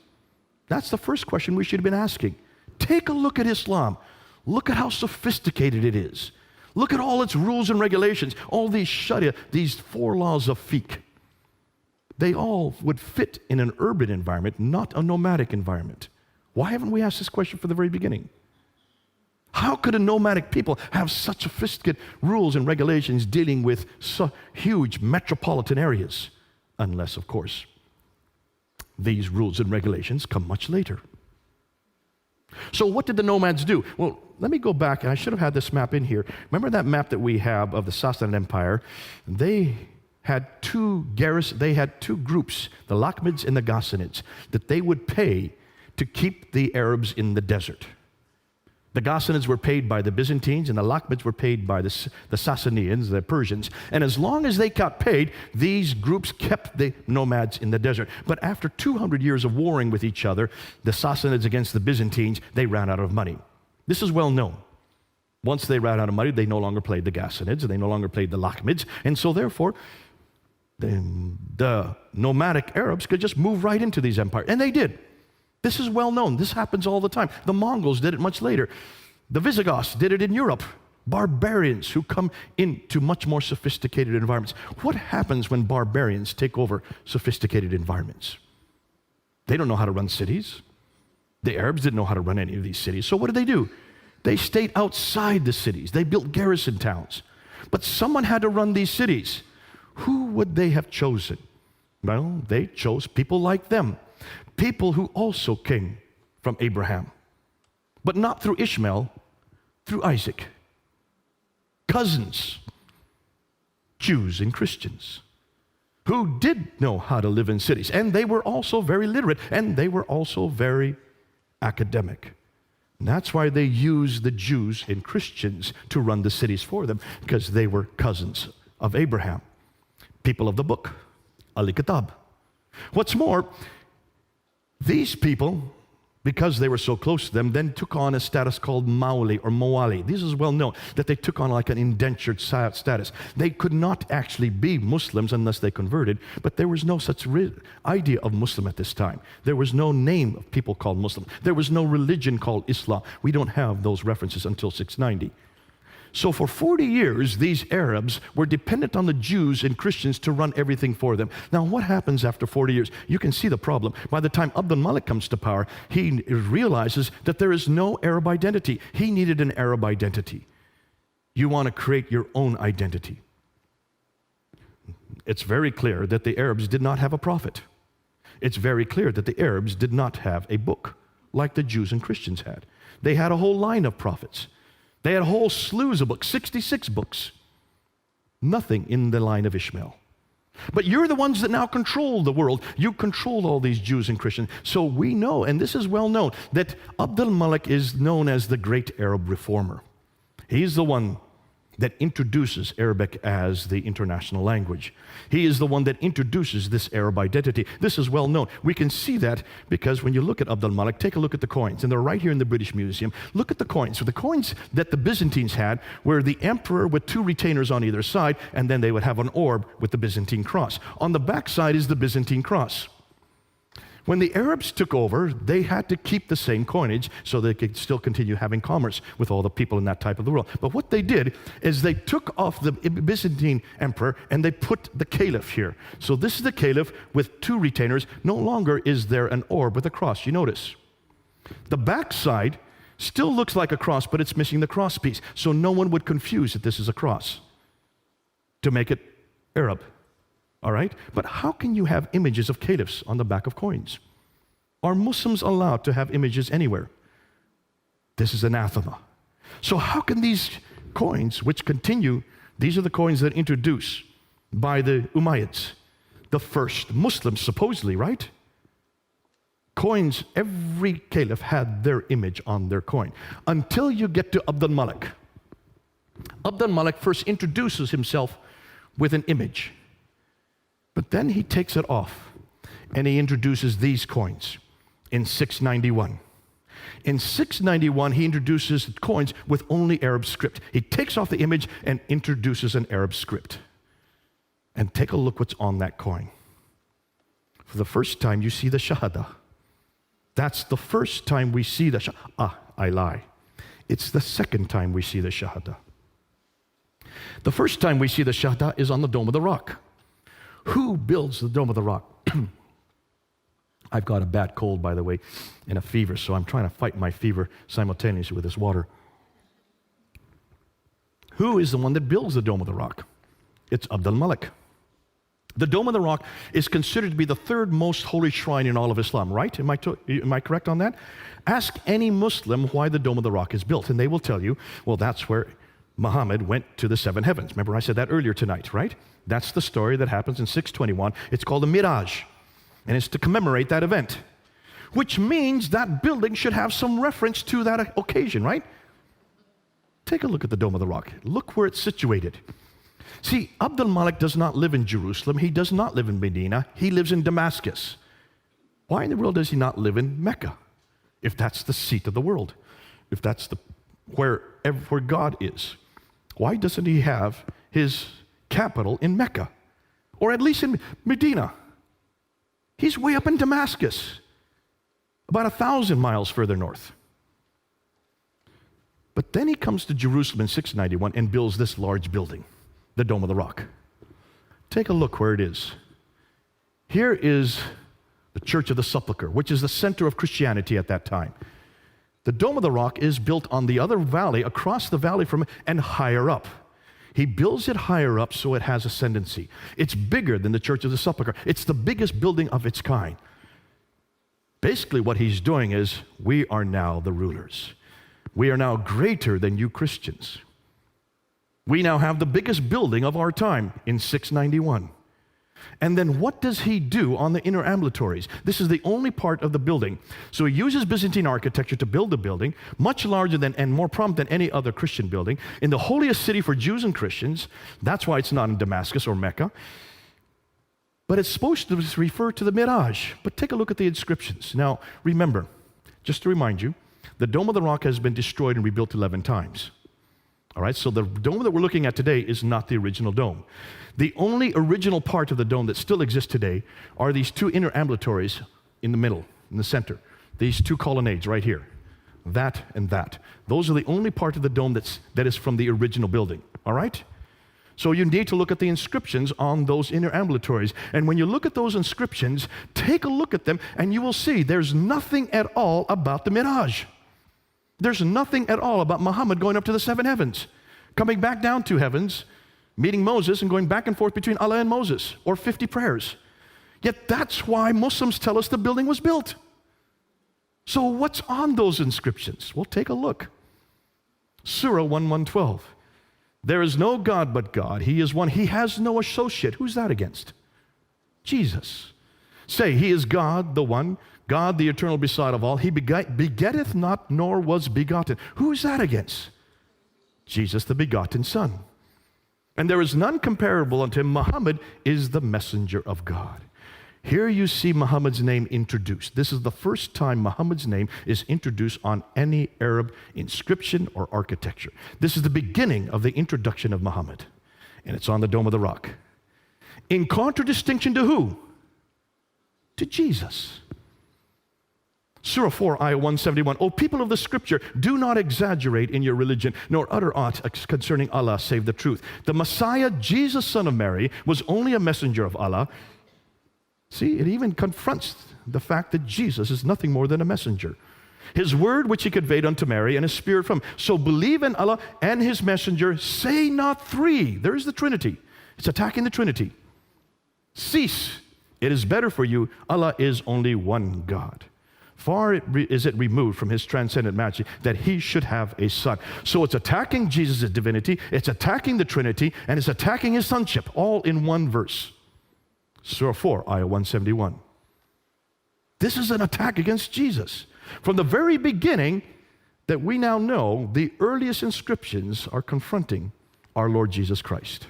A: That's the first question we should have been asking. Take a look at Islam. Look at how sophisticated it is. Look at all its rules and regulations, all these sharia, these 4 laws of fiqh. They all would fit in an urban environment, not a nomadic environment. Why haven't we asked this question from the very beginning? How could a nomadic people have such sophisticated rules and regulations dealing with so huge metropolitan areas? Unless, of course, these rules and regulations come much later. So what did the nomads do? Well, let me go back, and I should have had this map in here. Remember that map that we have of the Sassanid Empire? They had two groups, the Lakhmids and the Ghassanids, that they would pay to keep the Arabs in the desert. The Ghassanids were paid by the Byzantines, and the Lakhmids were paid by the Sassanians, the Persians. And as long as they got paid, these groups kept the nomads in the desert. But after 200 years of warring with each other, the Sassanids against the Byzantines, they ran out of money. This is well known. Once they ran out of money, they no longer played the Ghassanids, and they no longer played the Lakhmids. And so therefore, the nomadic Arabs could just move right into these empires. And they did. This is well known. This happens all the time. The Mongols did it much later. The Visigoths did it in Europe. Barbarians who come into much more sophisticated environments. What happens when barbarians take over sophisticated environments? They don't know how to run cities. The Arabs didn't know how to run any of these cities. So what did they do? They stayed outside the cities. They built garrison towns. But someone had to run these cities. Who would they have chosen? Well, they chose people like them. People who also came from Abraham, but not through Ishmael, through Isaac. Cousins, Jews and Christians, who did know how to live in cities. And they were also very literate, and they were also very academic. And that's why they used the Jews and Christians to run the cities for them, because they were cousins of Abraham. People of the book, Alkitab. What's more, these people, because they were so close to them, then took on a status called Maoli or Moali. This is well known, that they took on like an indentured status. They could not actually be Muslims unless they converted, but there was no such idea of Muslim at this time. There was no name of people called Muslim. There was no religion called Islam. We don't have those references until 690. So for 40 years, these Arabs were dependent on the Jews and Christians to run everything for them. Now, what happens after 40 years? You can see the problem. By the time Abdul Malik comes to power, he realizes that there is no Arab identity. He needed an Arab identity. You want to create your own identity. It's very clear that the Arabs did not have a prophet. It's very clear that the Arabs did not have a book like the Jews and Christians had. They had a whole line of prophets. They had whole slews of books, 66 books. Nothing in the line of Ishmael. But you're the ones that now control the world. You control all these Jews and Christians. So we know, and this is well known, that Abdul Malik is known as the great Arab reformer. He's the one that introduces Arabic as the international language. He is the one that introduces this Arab identity. This is well known. We can see that because when you look at Abdul Malik, take a look at the coins, and they're right here in the British Museum. Look at the coins. So the coins that the Byzantines had were the emperor with two retainers on either side, and then they would have an orb with the Byzantine cross. On the back side is the Byzantine cross. When the Arabs took over, they had to keep the same coinage so they could still continue having commerce with all the people in that type of the world. But what they did is they took off the Byzantine emperor and they put the caliph here. So this is the caliph with two retainers. No longer is there an orb with a cross. You notice. The back side still looks like a cross, but it's missing the cross piece. So no one would confuse that this is a cross to make it Arab. All right? But how can you have images of caliphs on the back of coins? Are Muslims allowed to have images anywhere? This is anathema. So how can these coins, which continue, these are the coins that are introduced by the Umayyads, the first Muslims supposedly, right? Coins, every caliph had their image on their coin. Until you get to Abdul Malik. Abdul Malik first introduces himself with an image. But then he takes it off, and he introduces these coins in 691. In 691, he introduces coins with only Arab script. He takes off the image and introduces an Arab script. And take a look what's on that coin. For the first time, you see the Shahada. That's the first time we see the Shahada. I lie. It's the second time we see the Shahada. The first time we see the Shahada is on the Dome of the Rock. Who builds the Dome of the Rock? I've got a bad cold, by the way, and a fever, so I'm trying to fight my fever simultaneously with this water. Who is the one that builds the Dome of the Rock? It's Abdul Malik. The Dome of the Rock is considered to be the third most holy shrine in all of Islam, right? Am I correct on that? Ask any Muslim why the Dome of the Rock is built, and they will tell you, well, that's where Muhammad went to the seven heavens. Remember I said that earlier tonight, right? That's the story that happens in 621. It's called the Miraj, and it's to commemorate that event, which means that building should have some reference to that occasion, right? Take a look at the Dome of the Rock. Look where it's situated. See, Abdul Malik does not live in Jerusalem. He does not live in Medina. He lives in Damascus. Why in the world does he not live in Mecca? If that's the seat of the world, if that's where God is, why doesn't he have his capital in Mecca? Or at least in Medina? He's way up in Damascus, about 1,000 miles further north. But then he comes to Jerusalem in 691 and builds this large building, the Dome of the Rock. Take a look where it is. Here is the Church of the Sepulchre, which is the center of Christianity at that time. The Dome of the Rock is built on the other valley, across the valley from it, and higher up. He builds it higher up so it has ascendancy. It's bigger than the Church of the Sepulchre. It's the biggest building of its kind. Basically, what he's doing is, we are now the rulers. We are now greater than you Christians. We now have the biggest building of our time in 691. And then what does he do on the inner ambulatories? This is the only part of the building. So he uses Byzantine architecture to build the building, much larger than and more prominent than any other Christian building, in the holiest city for Jews and Christians. That's why it's not in Damascus or Mecca. But it's supposed to refer to the Miraj. But take a look at the inscriptions. Now, remember, Just to remind you, the Dome of the Rock has been destroyed and rebuilt 11 times. All right, so the dome that we're looking at today is not the original dome. The only original part of the dome that still exists today are these two inner ambulatories in the middle, in the center. These two colonnades right here, that and that. Those are the only part of the dome that is from the original building, all right? So you need to look at the inscriptions on those inner ambulatories. And when you look at those inscriptions, take a look at them and you will see there's nothing at all about the Miraj. There's nothing at all about Muhammad going up to the 7 heavens, coming back down 2 heavens, meeting Moses and going back and forth between Allah and Moses, or 50 prayers. Yet that's why Muslims tell us the building was built. So what's on those inscriptions? Well, take a look. Surah 1:12. There is no God but God. He is one. He has no associate. Who's that against? Jesus. Say, He is God, the one, God, the eternal beside of all. He begetteth not, nor was begotten. Who is that against? Jesus, the begotten Son. And there is none comparable unto him. Muhammad is the messenger of God. Here you see Muhammad's name introduced. This is the first time Muhammad's name is introduced on any Arab inscription or architecture. This is the beginning of the introduction of Muhammad, and it's on the Dome of the Rock. In contradistinction to who? To Jesus. Surah 4, ayah 171. O people of the Scripture, do not exaggerate in your religion, nor utter aught concerning Allah save the truth. The Messiah, Jesus, son of Mary, was only a messenger of Allah. See, it even confronts the fact that Jesus is nothing more than a messenger. His word which he conveyed unto Mary, and his spirit from. So believe in Allah and his messenger. Say not 3. There is the Trinity. It's attacking the Trinity. Cease. It is better for you. Allah is only one God. Far is it removed from his transcendent majesty that he should have a son. So it's attacking Jesus' divinity, it's attacking the Trinity, and it's attacking his sonship, all in one verse. Surah 4, ayah 171. This is an attack against Jesus. From the very beginning that we now know, the earliest inscriptions are confronting our Lord Jesus Christ.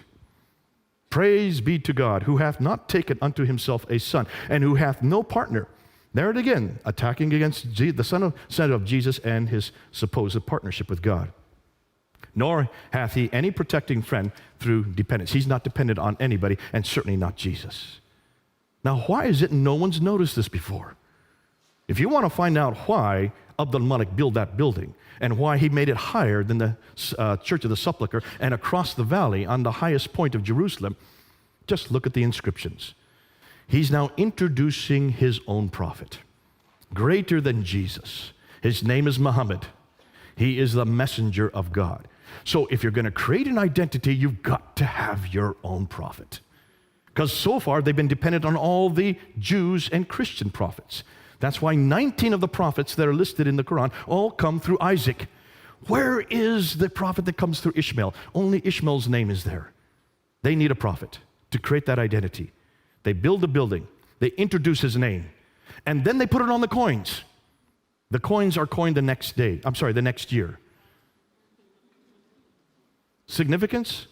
A: Praise be to God, who hath not taken unto himself a son, and who hath no partner. There it again, attacking against the son of Jesus and his supposed partnership with God. Nor hath he any protecting friend through dependence. He's not dependent on anybody, and certainly not Jesus. Now, why is it no one's noticed this before? If you want to find out why Abdul Malik built that building and why he made it higher than the Church of the Sepulchre and across the valley on the highest point of Jerusalem, just look at the inscriptions. He's now introducing his own prophet, greater than Jesus. His name is Muhammad. He is the messenger of God. So if you're going to create an identity, you've got to have your own prophet. Because so far, they've been dependent on all the Jews and Christian prophets. That's why 19 of the prophets that are listed in the Quran all come through Isaac. Where is the prophet that comes through Ishmael? Only Ishmael's name is there. They need a prophet to create that identity. They build a building. They introduce his name. And then they put it on the coins. The coins are coined the next year. Significance?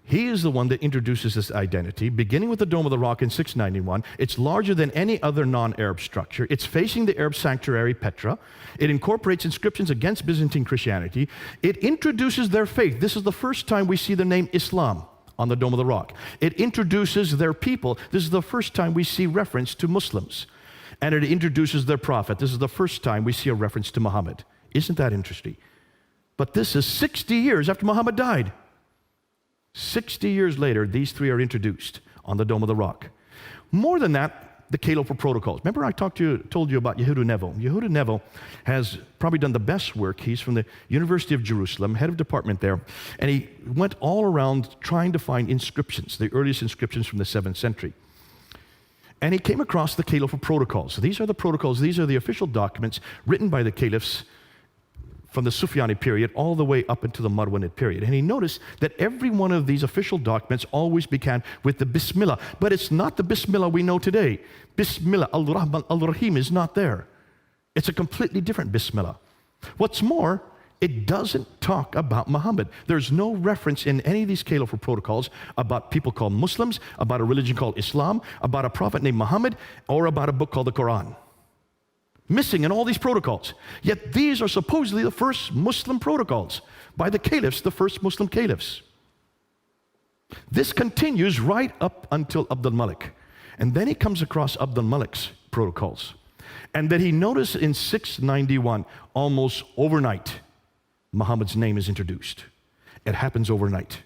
A: He is the one that introduces this identity, beginning with the Dome of the Rock in 691. It's larger than any other non-Arab structure. It's facing the Arab sanctuary, Petra. It incorporates inscriptions against Byzantine Christianity. It introduces their faith. This is the first time we see the name Islam on the Dome of the Rock. It introduces their people. This is the first time we see reference to Muslims. And it introduces their prophet. This is the first time we see a reference to Muhammad. Isn't that interesting? But this is 60 years after Muhammad died. 60 years later, these 3 are introduced on the Dome of the Rock. More than that, the Caliphal protocols. Remember I told you about Yehuda Nevo. Yehuda Nevo has probably done the best work. He's from the University of Jerusalem, head of department there, and he went all around trying to find inscriptions, the earliest inscriptions from the 7th century. And he came across the Caliphal protocols. So these are the protocols, these are the official documents written by the caliphs from the Sufyani period all the way up into the Marwanid period. And he noticed that every one of these official documents always began with the Bismillah. But it's not the Bismillah we know today. Bismillah, Al-Rahman, Al-Rahim is not there. It's a completely different Bismillah. What's more, it doesn't talk about Muhammad. There's no reference in any of these Caliphal protocols about people called Muslims, about a religion called Islam, about a prophet named Muhammad, or about a book called the Quran. missing in all these protocols. Yet these are supposedly the first Muslim protocols by the caliphs, the first Muslim caliphs. This continues right up until Abdul Malik. And then he comes across Abdul Malik's protocols. And then he noticed in 691, almost overnight, Muhammad's name is introduced. It happens overnight.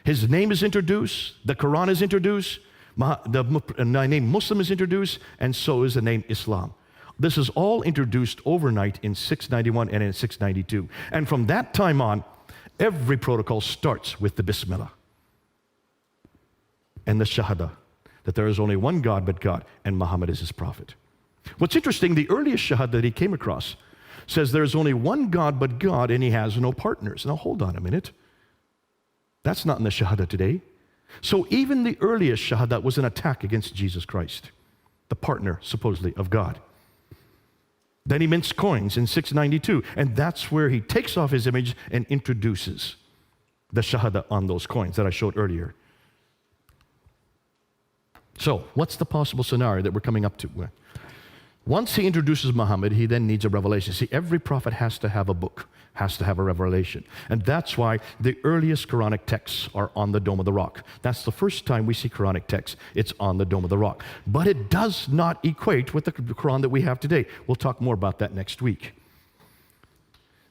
A: His name is introduced, the Quran is introduced, the name Muslim is introduced, and so is the name Islam. This is all introduced overnight in 691 and in 692. And from that time on, every protocol starts with the Bismillah and the Shahada, that there is only one God but God, and Muhammad is his prophet. What's interesting, the earliest Shahada that he came across says there is only one God but God, and he has no partners. Now hold on a minute. That's not in the Shahada today. So even the earliest Shahada was an attack against Jesus Christ, the partner, supposedly, of God. Then he mints coins in 692, and that's where he takes off his image and introduces the Shahada on those coins that I showed earlier. So, what's the possible scenario that we're coming up to? Once he introduces Muhammad, he then needs a revelation. See, every prophet has to have a book, has to have a revelation. And that's why the earliest Quranic texts are on the Dome of the Rock. That's the first time we see Quranic texts. It's on the Dome of the Rock. But it does not equate with the Quran that we have today. We'll talk more about that next week.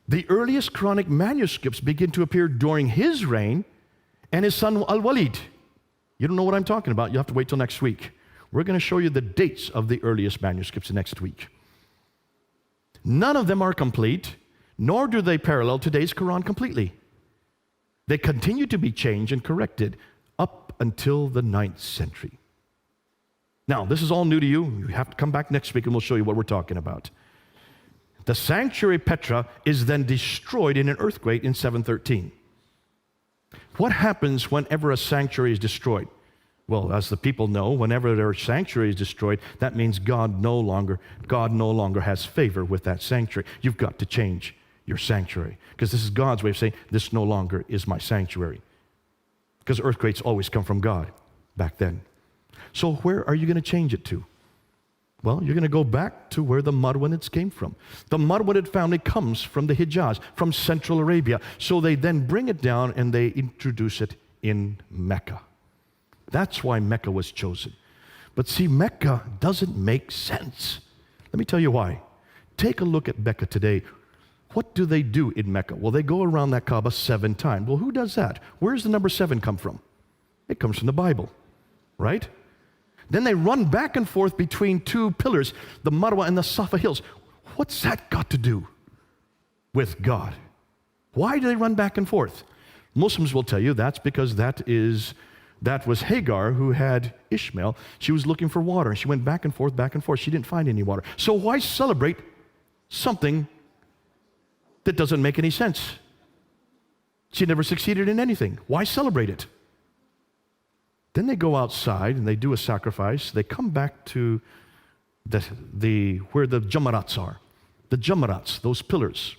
A: The earliest Quranic manuscripts begin to appear during his reign and his son Al-Walid. You don't know what I'm talking about. You'll have to wait till next week. We're going to show you the dates of the earliest manuscripts next week. None of them are complete, nor do they parallel today's Quran completely. They continue to be changed and corrected up until the 9th century. Now, this is all new to you. You have to come back next week and we'll show you what we're talking about. The sanctuary Petra is then destroyed in an earthquake in 713. What happens whenever a sanctuary is destroyed? Well, as the people know, whenever their sanctuary is destroyed, that means God no longer has favor with that sanctuary. You've got to change your sanctuary, because this is God's way of saying, this no longer is my sanctuary. Because earthquakes always come from God back then. So where are you going to change it to? Well, you're going to go back to where the Marwanids came from. The Marwanid family comes from the Hijaz, from Central Arabia. So they then bring it down and they introduce it in Mecca. That's why Mecca was chosen. But see, Mecca doesn't make sense. Let me tell you why. Take a look at Mecca today. What do they do in Mecca? Well, they go around that Kaaba 7 times. Well, who does that? Where does the number 7 come from? It comes from the Bible, right? Then they run back and forth between 2 pillars, the Marwa and the Safa hills. What's that got to do with God? Why do they run back and forth? Muslims will tell you that's because that was Hagar who had Ishmael. She was looking for water, and she went back and forth, back and forth. She didn't find any water. So why celebrate something that doesn't make any sense? She never succeeded in anything. Why celebrate it? Then they go outside and they do a sacrifice. They come back to where the Jamarats are. The Jamarats, those pillars.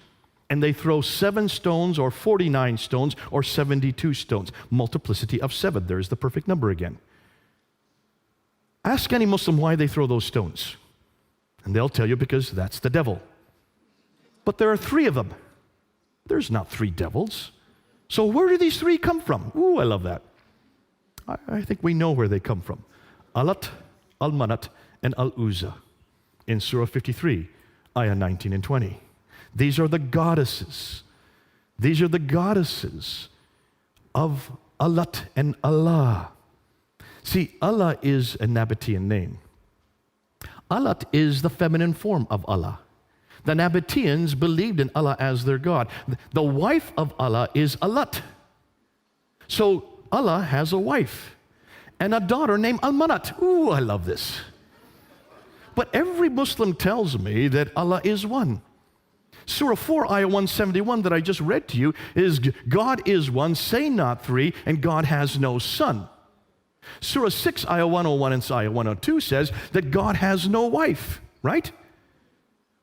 A: And they throw 7 stones or 49 stones or 72 stones. Multiplicity of 7. There's the perfect number again. Ask any Muslim why they throw those stones. And they'll tell you because that's the devil. But there are 3 of them. There's not 3 devils. So where do these 3 come from? Ooh, I love that. I think we know where they come from. Alat, Al-Manat, and Al-Uzza in Surah 53, ayah 19 and 20. These are the goddesses. These are the goddesses of Alat and Allah. See, Allah is a Nabatean name. Alat is the feminine form of Allah. The Nabateans believed in Allah as their God. The wife of Allah is Alat. So Allah has a wife and a daughter named Al-Manat. Ooh, I love this. But every Muslim tells me that Allah is one. Surah 4, ayah 171 that I just read to you is God is one, say not 3, and God has no son. Surah 6, ayah 101 and ayah 102 says that God has no wife, right?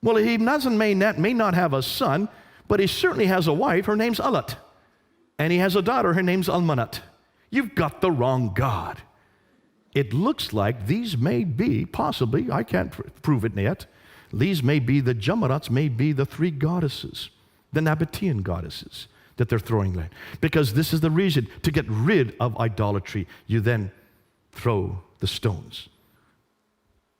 A: Well, he may not have a son, but he certainly has a wife. Her name's Alat. And he has a daughter. Her name's Al-Manat. You've got the wrong God. It looks like these may be, possibly, I can't prove it yet, These may be the Jamarats, may be the three goddesses, the Nabatean goddesses that they're throwing there. Because this is the reason, to get rid of idolatry, you then throw the stones.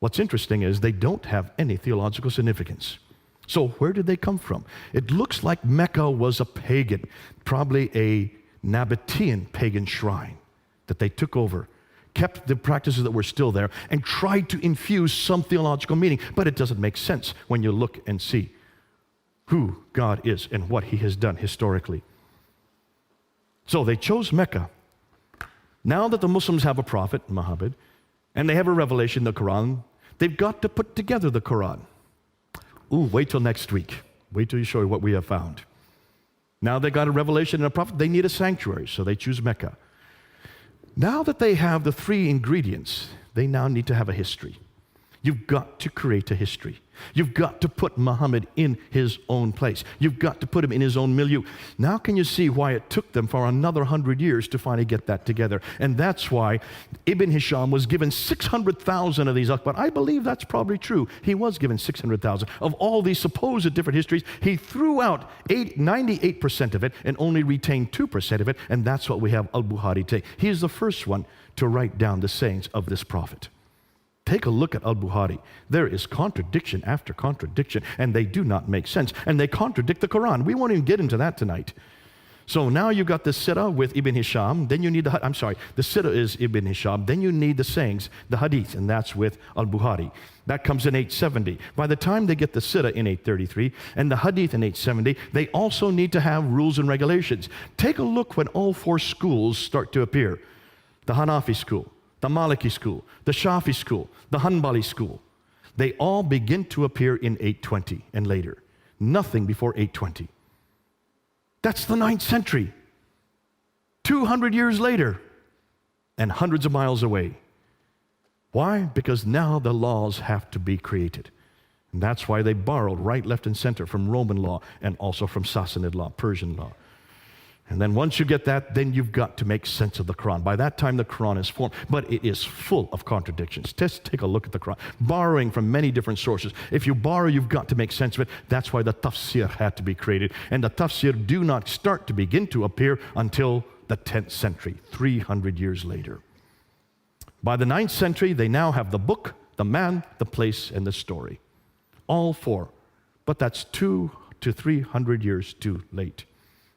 A: What's interesting is they don't have any theological significance. So where did they come from? It looks like Mecca was a pagan, probably a Nabatean pagan shrine that they took over, kept the practices that were still there, and tried to infuse some theological meaning. But it doesn't make sense when you look and see who God is and what He has done historically. So they chose Mecca. Now that the Muslims have a prophet, Muhammad, and they have a revelation, the Quran, they've got to put together the Quran. Ooh, wait till next week. Wait till you show you what we have found. Now they got a revelation and a prophet, they need a sanctuary, so they choose Mecca. Now that they have the three ingredients, they now need to have a history. You've got to create a history. You've got to put Muhammad in his own place. You've got to put him in his own milieu. Now can you see why it took them for another 100 years to finally get that together? And that's why Ibn Hisham was given 600,000 of these, but I believe that's probably true. He was given 600,000. Of all these supposed different histories, he threw out 98% of it and only retained 2% of it, and that's what we have Al-Bukhari take. He is the first one to write down the sayings of this prophet. Take a look at Al-Bukhari. There is contradiction after contradiction, and they do not make sense. And they contradict the Quran. We won't even get into that tonight. So now you've got the Sirah with Ibn Hisham, then you need the Sirah is Ibn Hisham, then you need the sayings, the Hadith, and that's with Al-Bukhari. That comes in 870. By the time they get the Sirah in 833 and the Hadith in 870, they also need to have rules and regulations. Take a look when all four schools start to appear. The Hanafi school, the Maliki school, the Shafi school, the Hanbali school. They all begin to appear in 820 and later. Nothing before 820. That's the 9th century. 200 years later and hundreds of miles away. Why? Because now the laws have to be created. And that's why they borrowed right, left, and center from Roman law and also from Sassanid law, Persian law. And then once you get that, then you've got to make sense of the Quran. By that time, the Quran is formed, but it is full of contradictions. Just take a look at the Quran, borrowing from many different sources. If you borrow, you've got to make sense of it. That's why the tafsir had to be created. And the tafsir do not start to begin to appear until the 10th century, 300 years later. By the 9th century, they now have the book, the man, the place, and the story. All four. But that's 200 to 300 years too late.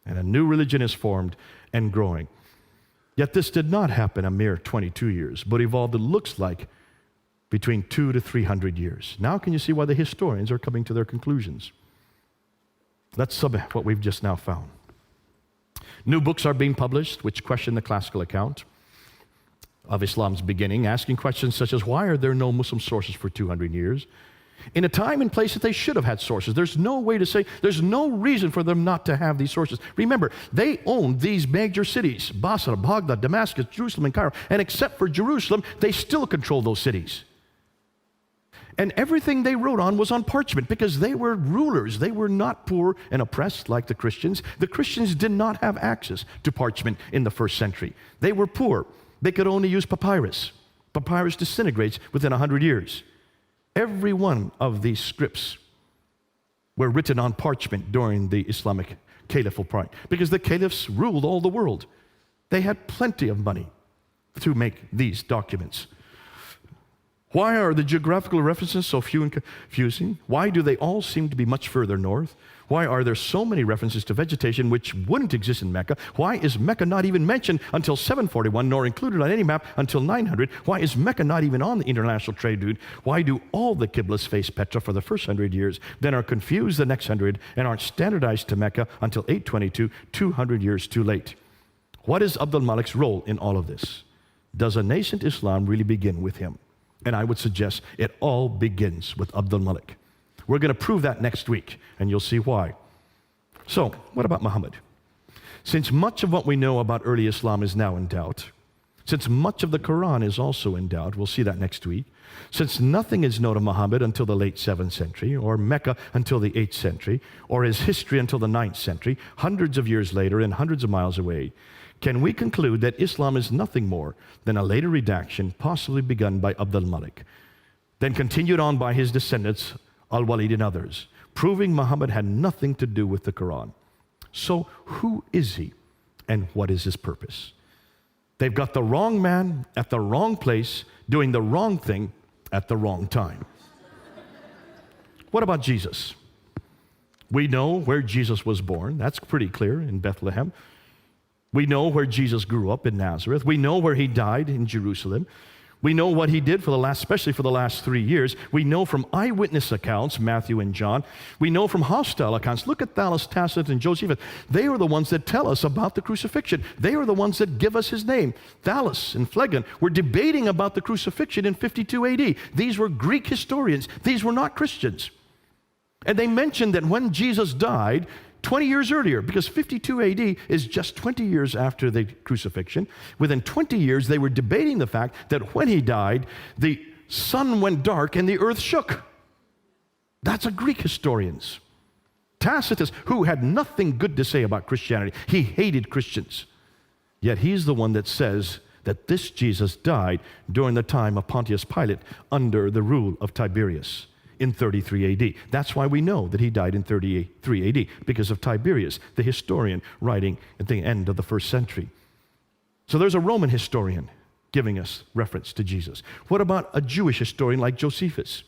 A: And a new religion is formed and growing. Yet this did not happen a mere 22 years, but evolved, it looks like, between 200 to 300 years. Now can you see why the historians are coming to their conclusions? Let's sum what we've just now found. New books are being published which question the classical account of Islam's beginning, asking questions such as, why are there no Muslim sources for 200 years? In a time and place that they should have had sources. There's no way to say, there's no reason for them not to have these sources. Remember, they owned these major cities, Basra, Baghdad, Damascus, Jerusalem, and Cairo. And except for Jerusalem, they still control those cities. And everything they wrote on was on parchment because they were rulers. They were not poor and oppressed like the Christians. The Christians did not have access to parchment in the first century. They were poor. They could only use papyrus. Papyrus disintegrates within 100 years. Every one of these scripts were written on parchment during the Islamic caliphal period because the caliphs ruled all the world. They had plenty of money to make these documents. Why are the geographical references so few and confusing? Why do they all seem to be much further north? Why are there so many references to vegetation which wouldn't exist in Mecca? Why is Mecca not even mentioned until 741, nor included on any map until 900? Why is Mecca not even on the international trade route? Why do all the Qiblas face Petra for the first 100 years, then are confused the next 100, and aren't standardized to Mecca until 822, 200 years too late? What is Abdul Malik's role in all of this? Does a nascent Islam really begin with him? And I would suggest it all begins with Abdul Malik. We're going to prove that next week, and you'll see why. So, what about Muhammad? Since much of what we know about early Islam is now in doubt, since much of the Quran is also in doubt, we'll see that next week, since nothing is known of Muhammad until the late 7th century, or Mecca until the 8th century, or his history until the 9th century, hundreds of years later and hundreds of miles away, can we conclude that Islam is nothing more than a later redaction possibly begun by Abdul Malik, then continued on by his descendants Al-Walid and others, proving Muhammad had nothing to do with the Quran. So who is he, and what is his purpose? They've got the wrong man at the wrong place, doing the wrong thing at the wrong time. What about Jesus? We know where Jesus was born. That's pretty clear, in Bethlehem. We know where Jesus grew up, in Nazareth. We know where he died, in Jerusalem. We know what he did especially for the last 3 years. We know from eyewitness accounts, Matthew and John. We know from hostile accounts. Look at Thallus, Tacitus, and Josephus. They are the ones that tell us about the crucifixion. They are the ones that give us his name. Thallus and Phlegon were debating about the crucifixion in 52 AD. These were Greek historians. These were not Christians. And they mentioned that when Jesus died, 20 years earlier, because 52 AD is just 20 years after the crucifixion, within 20 years they were debating the fact that when he died, the sun went dark and the earth shook. That's a Greek historians. Tacitus, who had nothing good to say about Christianity, he hated Christians. Yet he's the one that says that this Jesus died during the time of Pontius Pilate under the rule of Tiberius in 33 AD. That's why we know that he died in 33 AD, because of Tiberius, the historian writing at the end of the first century. So there's a Roman historian giving us reference to Jesus. What about a Jewish historian like Josephus,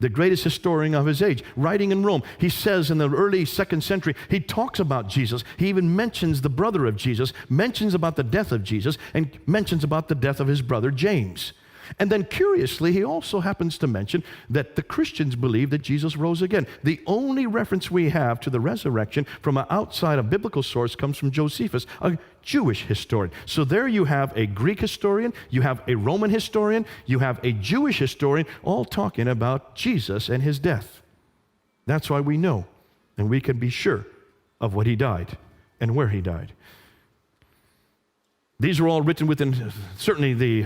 A: the greatest historian of his age, writing in Rome? He says in the early 2nd century, he talks about Jesus. He even mentions the brother of Jesus, mentions about the death of Jesus, and mentions about the death of his brother James. And then curiously, he also happens to mention that the Christians believe that Jesus rose again. The only reference we have to the resurrection from outside a biblical source comes from Josephus, a Jewish historian. So there you have a Greek historian, you have a Roman historian, you have a Jewish historian, all talking about Jesus and his death. That's why we know, and we can be sure of what he died and where he died. These were all written within, certainly the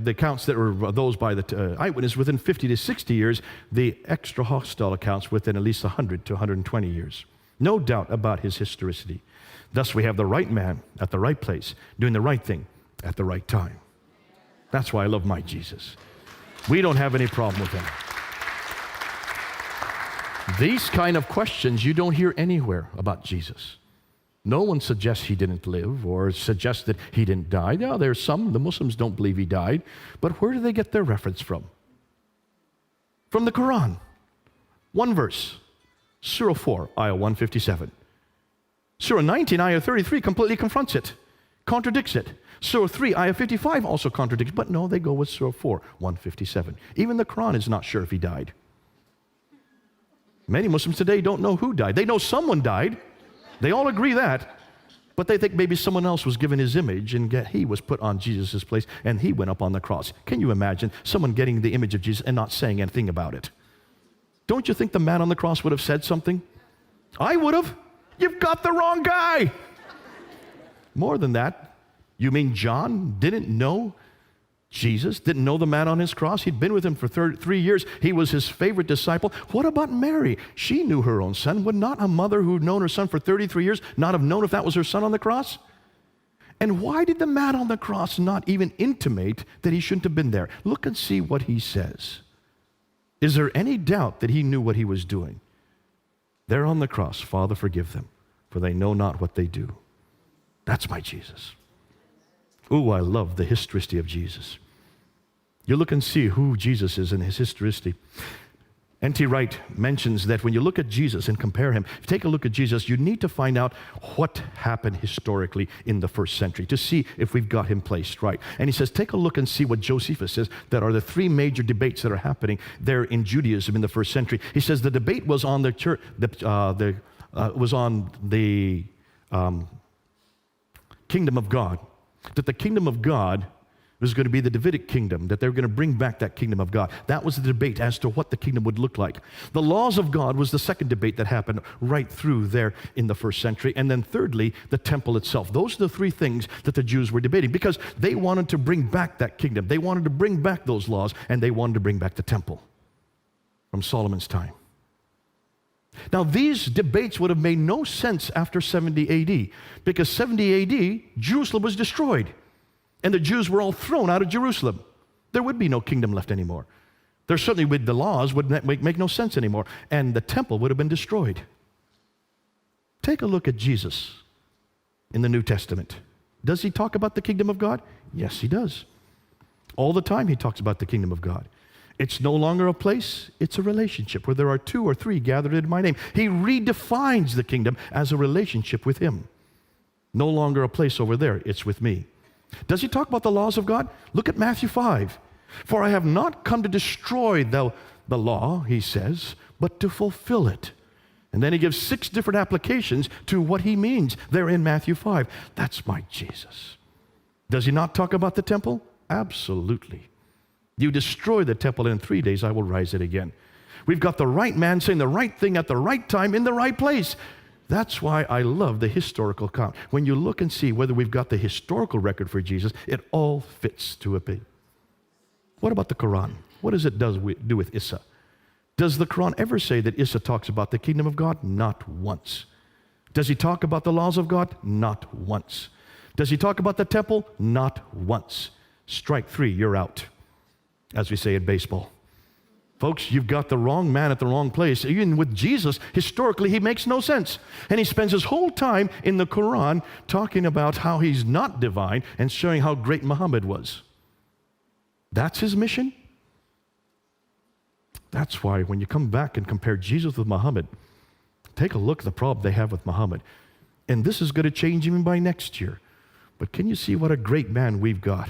A: accounts that were those by the eyewitness, within 50 to 60 years, the extra hostile accounts within at least 100 to 120 years. No doubt about his historicity. Thus, we have the right man at the right place, doing the right thing at the right time. That's why I love my Jesus. We don't have any problem with him. These kind of questions you don't hear anywhere about Jesus. No one suggests he didn't live or suggests that he didn't die. Now, there's some, the Muslims don't believe he died, but where do they get their reference from? From the Quran. One verse, Surah 4, Ayah 157. Surah 19, Ayah 33 completely confronts it, contradicts it. Surah 3, Ayah 55 also contradicts, but no, they go with Surah 4, 157. Even the Quran is not sure if he died. Many Muslims today don't know who died. They know someone died. They all agree that, but they think maybe someone else was given his image and he was put on Jesus' place and he went up on the cross. Can you imagine someone getting the image of Jesus and not saying anything about it? Don't you think the man on the cross would have said something? I would have. You've got the wrong guy. More than that, you mean John didn't know Jesus, didn't know the man on his cross? He'd been with him for 3 years. He was his favorite disciple. What about Mary? She knew her own son. Would not a mother who'd known her son for 33 years not have known if that was her son on the cross? And why did the man on the cross not even intimate that he shouldn't have been there? Look and see what he says. Is there any doubt that he knew what he was doing? There on the cross, Father, forgive them, for they know not what they do. That's my Jesus. Ooh, I love the historicity of Jesus. You look and see who Jesus is in his historicity. N.T. Wright mentions that when you look at Jesus and compare him, if you take a look at Jesus, you need to find out what happened historically in the first century to see if we've got him placed right. And he says, take a look and see what Josephus says that are the 3 major debates that are happening there in Judaism in the first century. He says the debate was on the church, kingdom of God. That the kingdom of God was going to be the Davidic kingdom, that they were going to bring back that kingdom of God. That was the debate as to what the kingdom would look like. The laws of God was the second debate that happened right through there in the first century. And then thirdly, the temple itself. Those are the 3 things that the Jews were debating because they wanted to bring back that kingdom. They wanted to bring back those laws, and they wanted to bring back the temple from Solomon's time. Now, these debates would have made no sense after 70 AD because 70 AD, Jerusalem was destroyed and the Jews were all thrown out of Jerusalem. There would be no kingdom left anymore. There certainly with the laws would make no sense anymore, and the temple would have been destroyed. Take a look at Jesus in the New Testament. Does he talk about the kingdom of God? Yes, he does. All the time he talks about the kingdom of God. It's no longer a place, it's a relationship where there are 2 or 3 gathered in my name. He redefines the kingdom as a relationship with him. No longer a place over there, it's with me. Does he talk about the laws of God? Look at Matthew 5. For I have not come to destroy the law, he says, but to fulfill it. And then he gives 6 different applications to what he means there in Matthew 5. That's my Jesus. Does he not talk about the temple? Absolutely. You destroy the temple, in 3 days I will rise it again. We've got the right man saying the right thing at the right time in the right place. That's why I love the historical account. When you look and see whether we've got the historical record for Jesus, it all fits to a P. What about the Quran? What does it do with Isa? Does the Quran ever say that Isa talks about the kingdom of God? Not once. Does he talk about the laws of God? Not once. Does he talk about the temple? Not once. Strike 3, you're out, as we say in baseball. Folks, you've got the wrong man at the wrong place. Even with Jesus, historically, he makes no sense. And he spends his whole time in the Quran talking about how he's not divine and showing how great Muhammad was. That's his mission? That's why when you come back and compare Jesus with Muhammad, take a look at the problem they have with Muhammad. And this is going to change even by next year. But can you see what a great man we've got?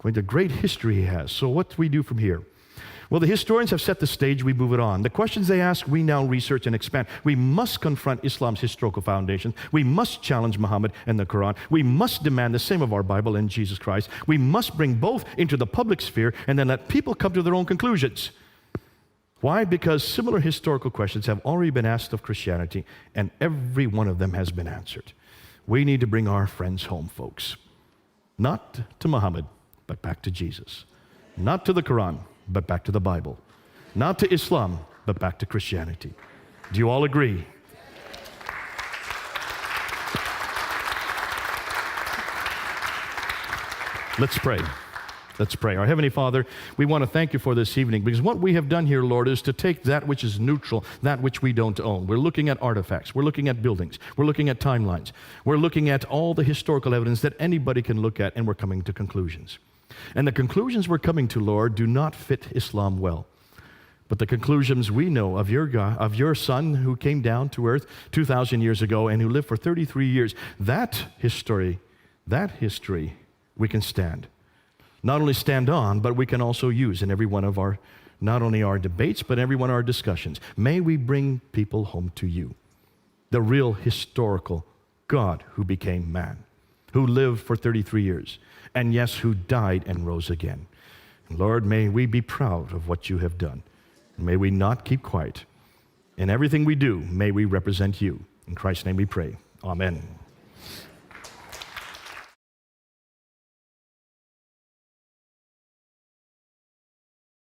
A: What a great history he has. So what do we do from here? Well, the historians have set the stage, we move it on. The questions they ask, we now research and expand. We must confront Islam's historical foundations. We must challenge Muhammad and the Quran. We must demand the same of our Bible and Jesus Christ. We must bring both into the public sphere and then let people come to their own conclusions. Why? Because similar historical questions have already been asked of Christianity, and every one of them has been answered. We need to bring our friends home, folks. Not to Muhammad, but back to Jesus. Not to the Quran, but back to the Bible. Not to Islam, but back to Christianity. Do you all agree? Let's pray. Let's pray. Our Heavenly Father, we want to thank you for this evening, because what we have done here, Lord, is to take that which is neutral, that which we don't own. We're looking at artifacts. We're looking at buildings. We're looking at timelines. We're looking at all the historical evidence that anybody can look at, and we're coming to conclusions. And the conclusions we're coming to, Lord, do not fit Islam well. But the conclusions we know of your God, of your Son who came down to earth 2,000 years ago and who lived for 33 years, that history we can stand. Not only stand on, but we can also use in every one of our, not only our debates, but every one of our discussions. May we bring people home to you, the real historical God who became man, who lived for 33 years, and yes, who died and rose again. Lord, may we be proud of what you have done. May we not keep quiet. In everything we do, may we represent you. In Christ's name we pray. Amen.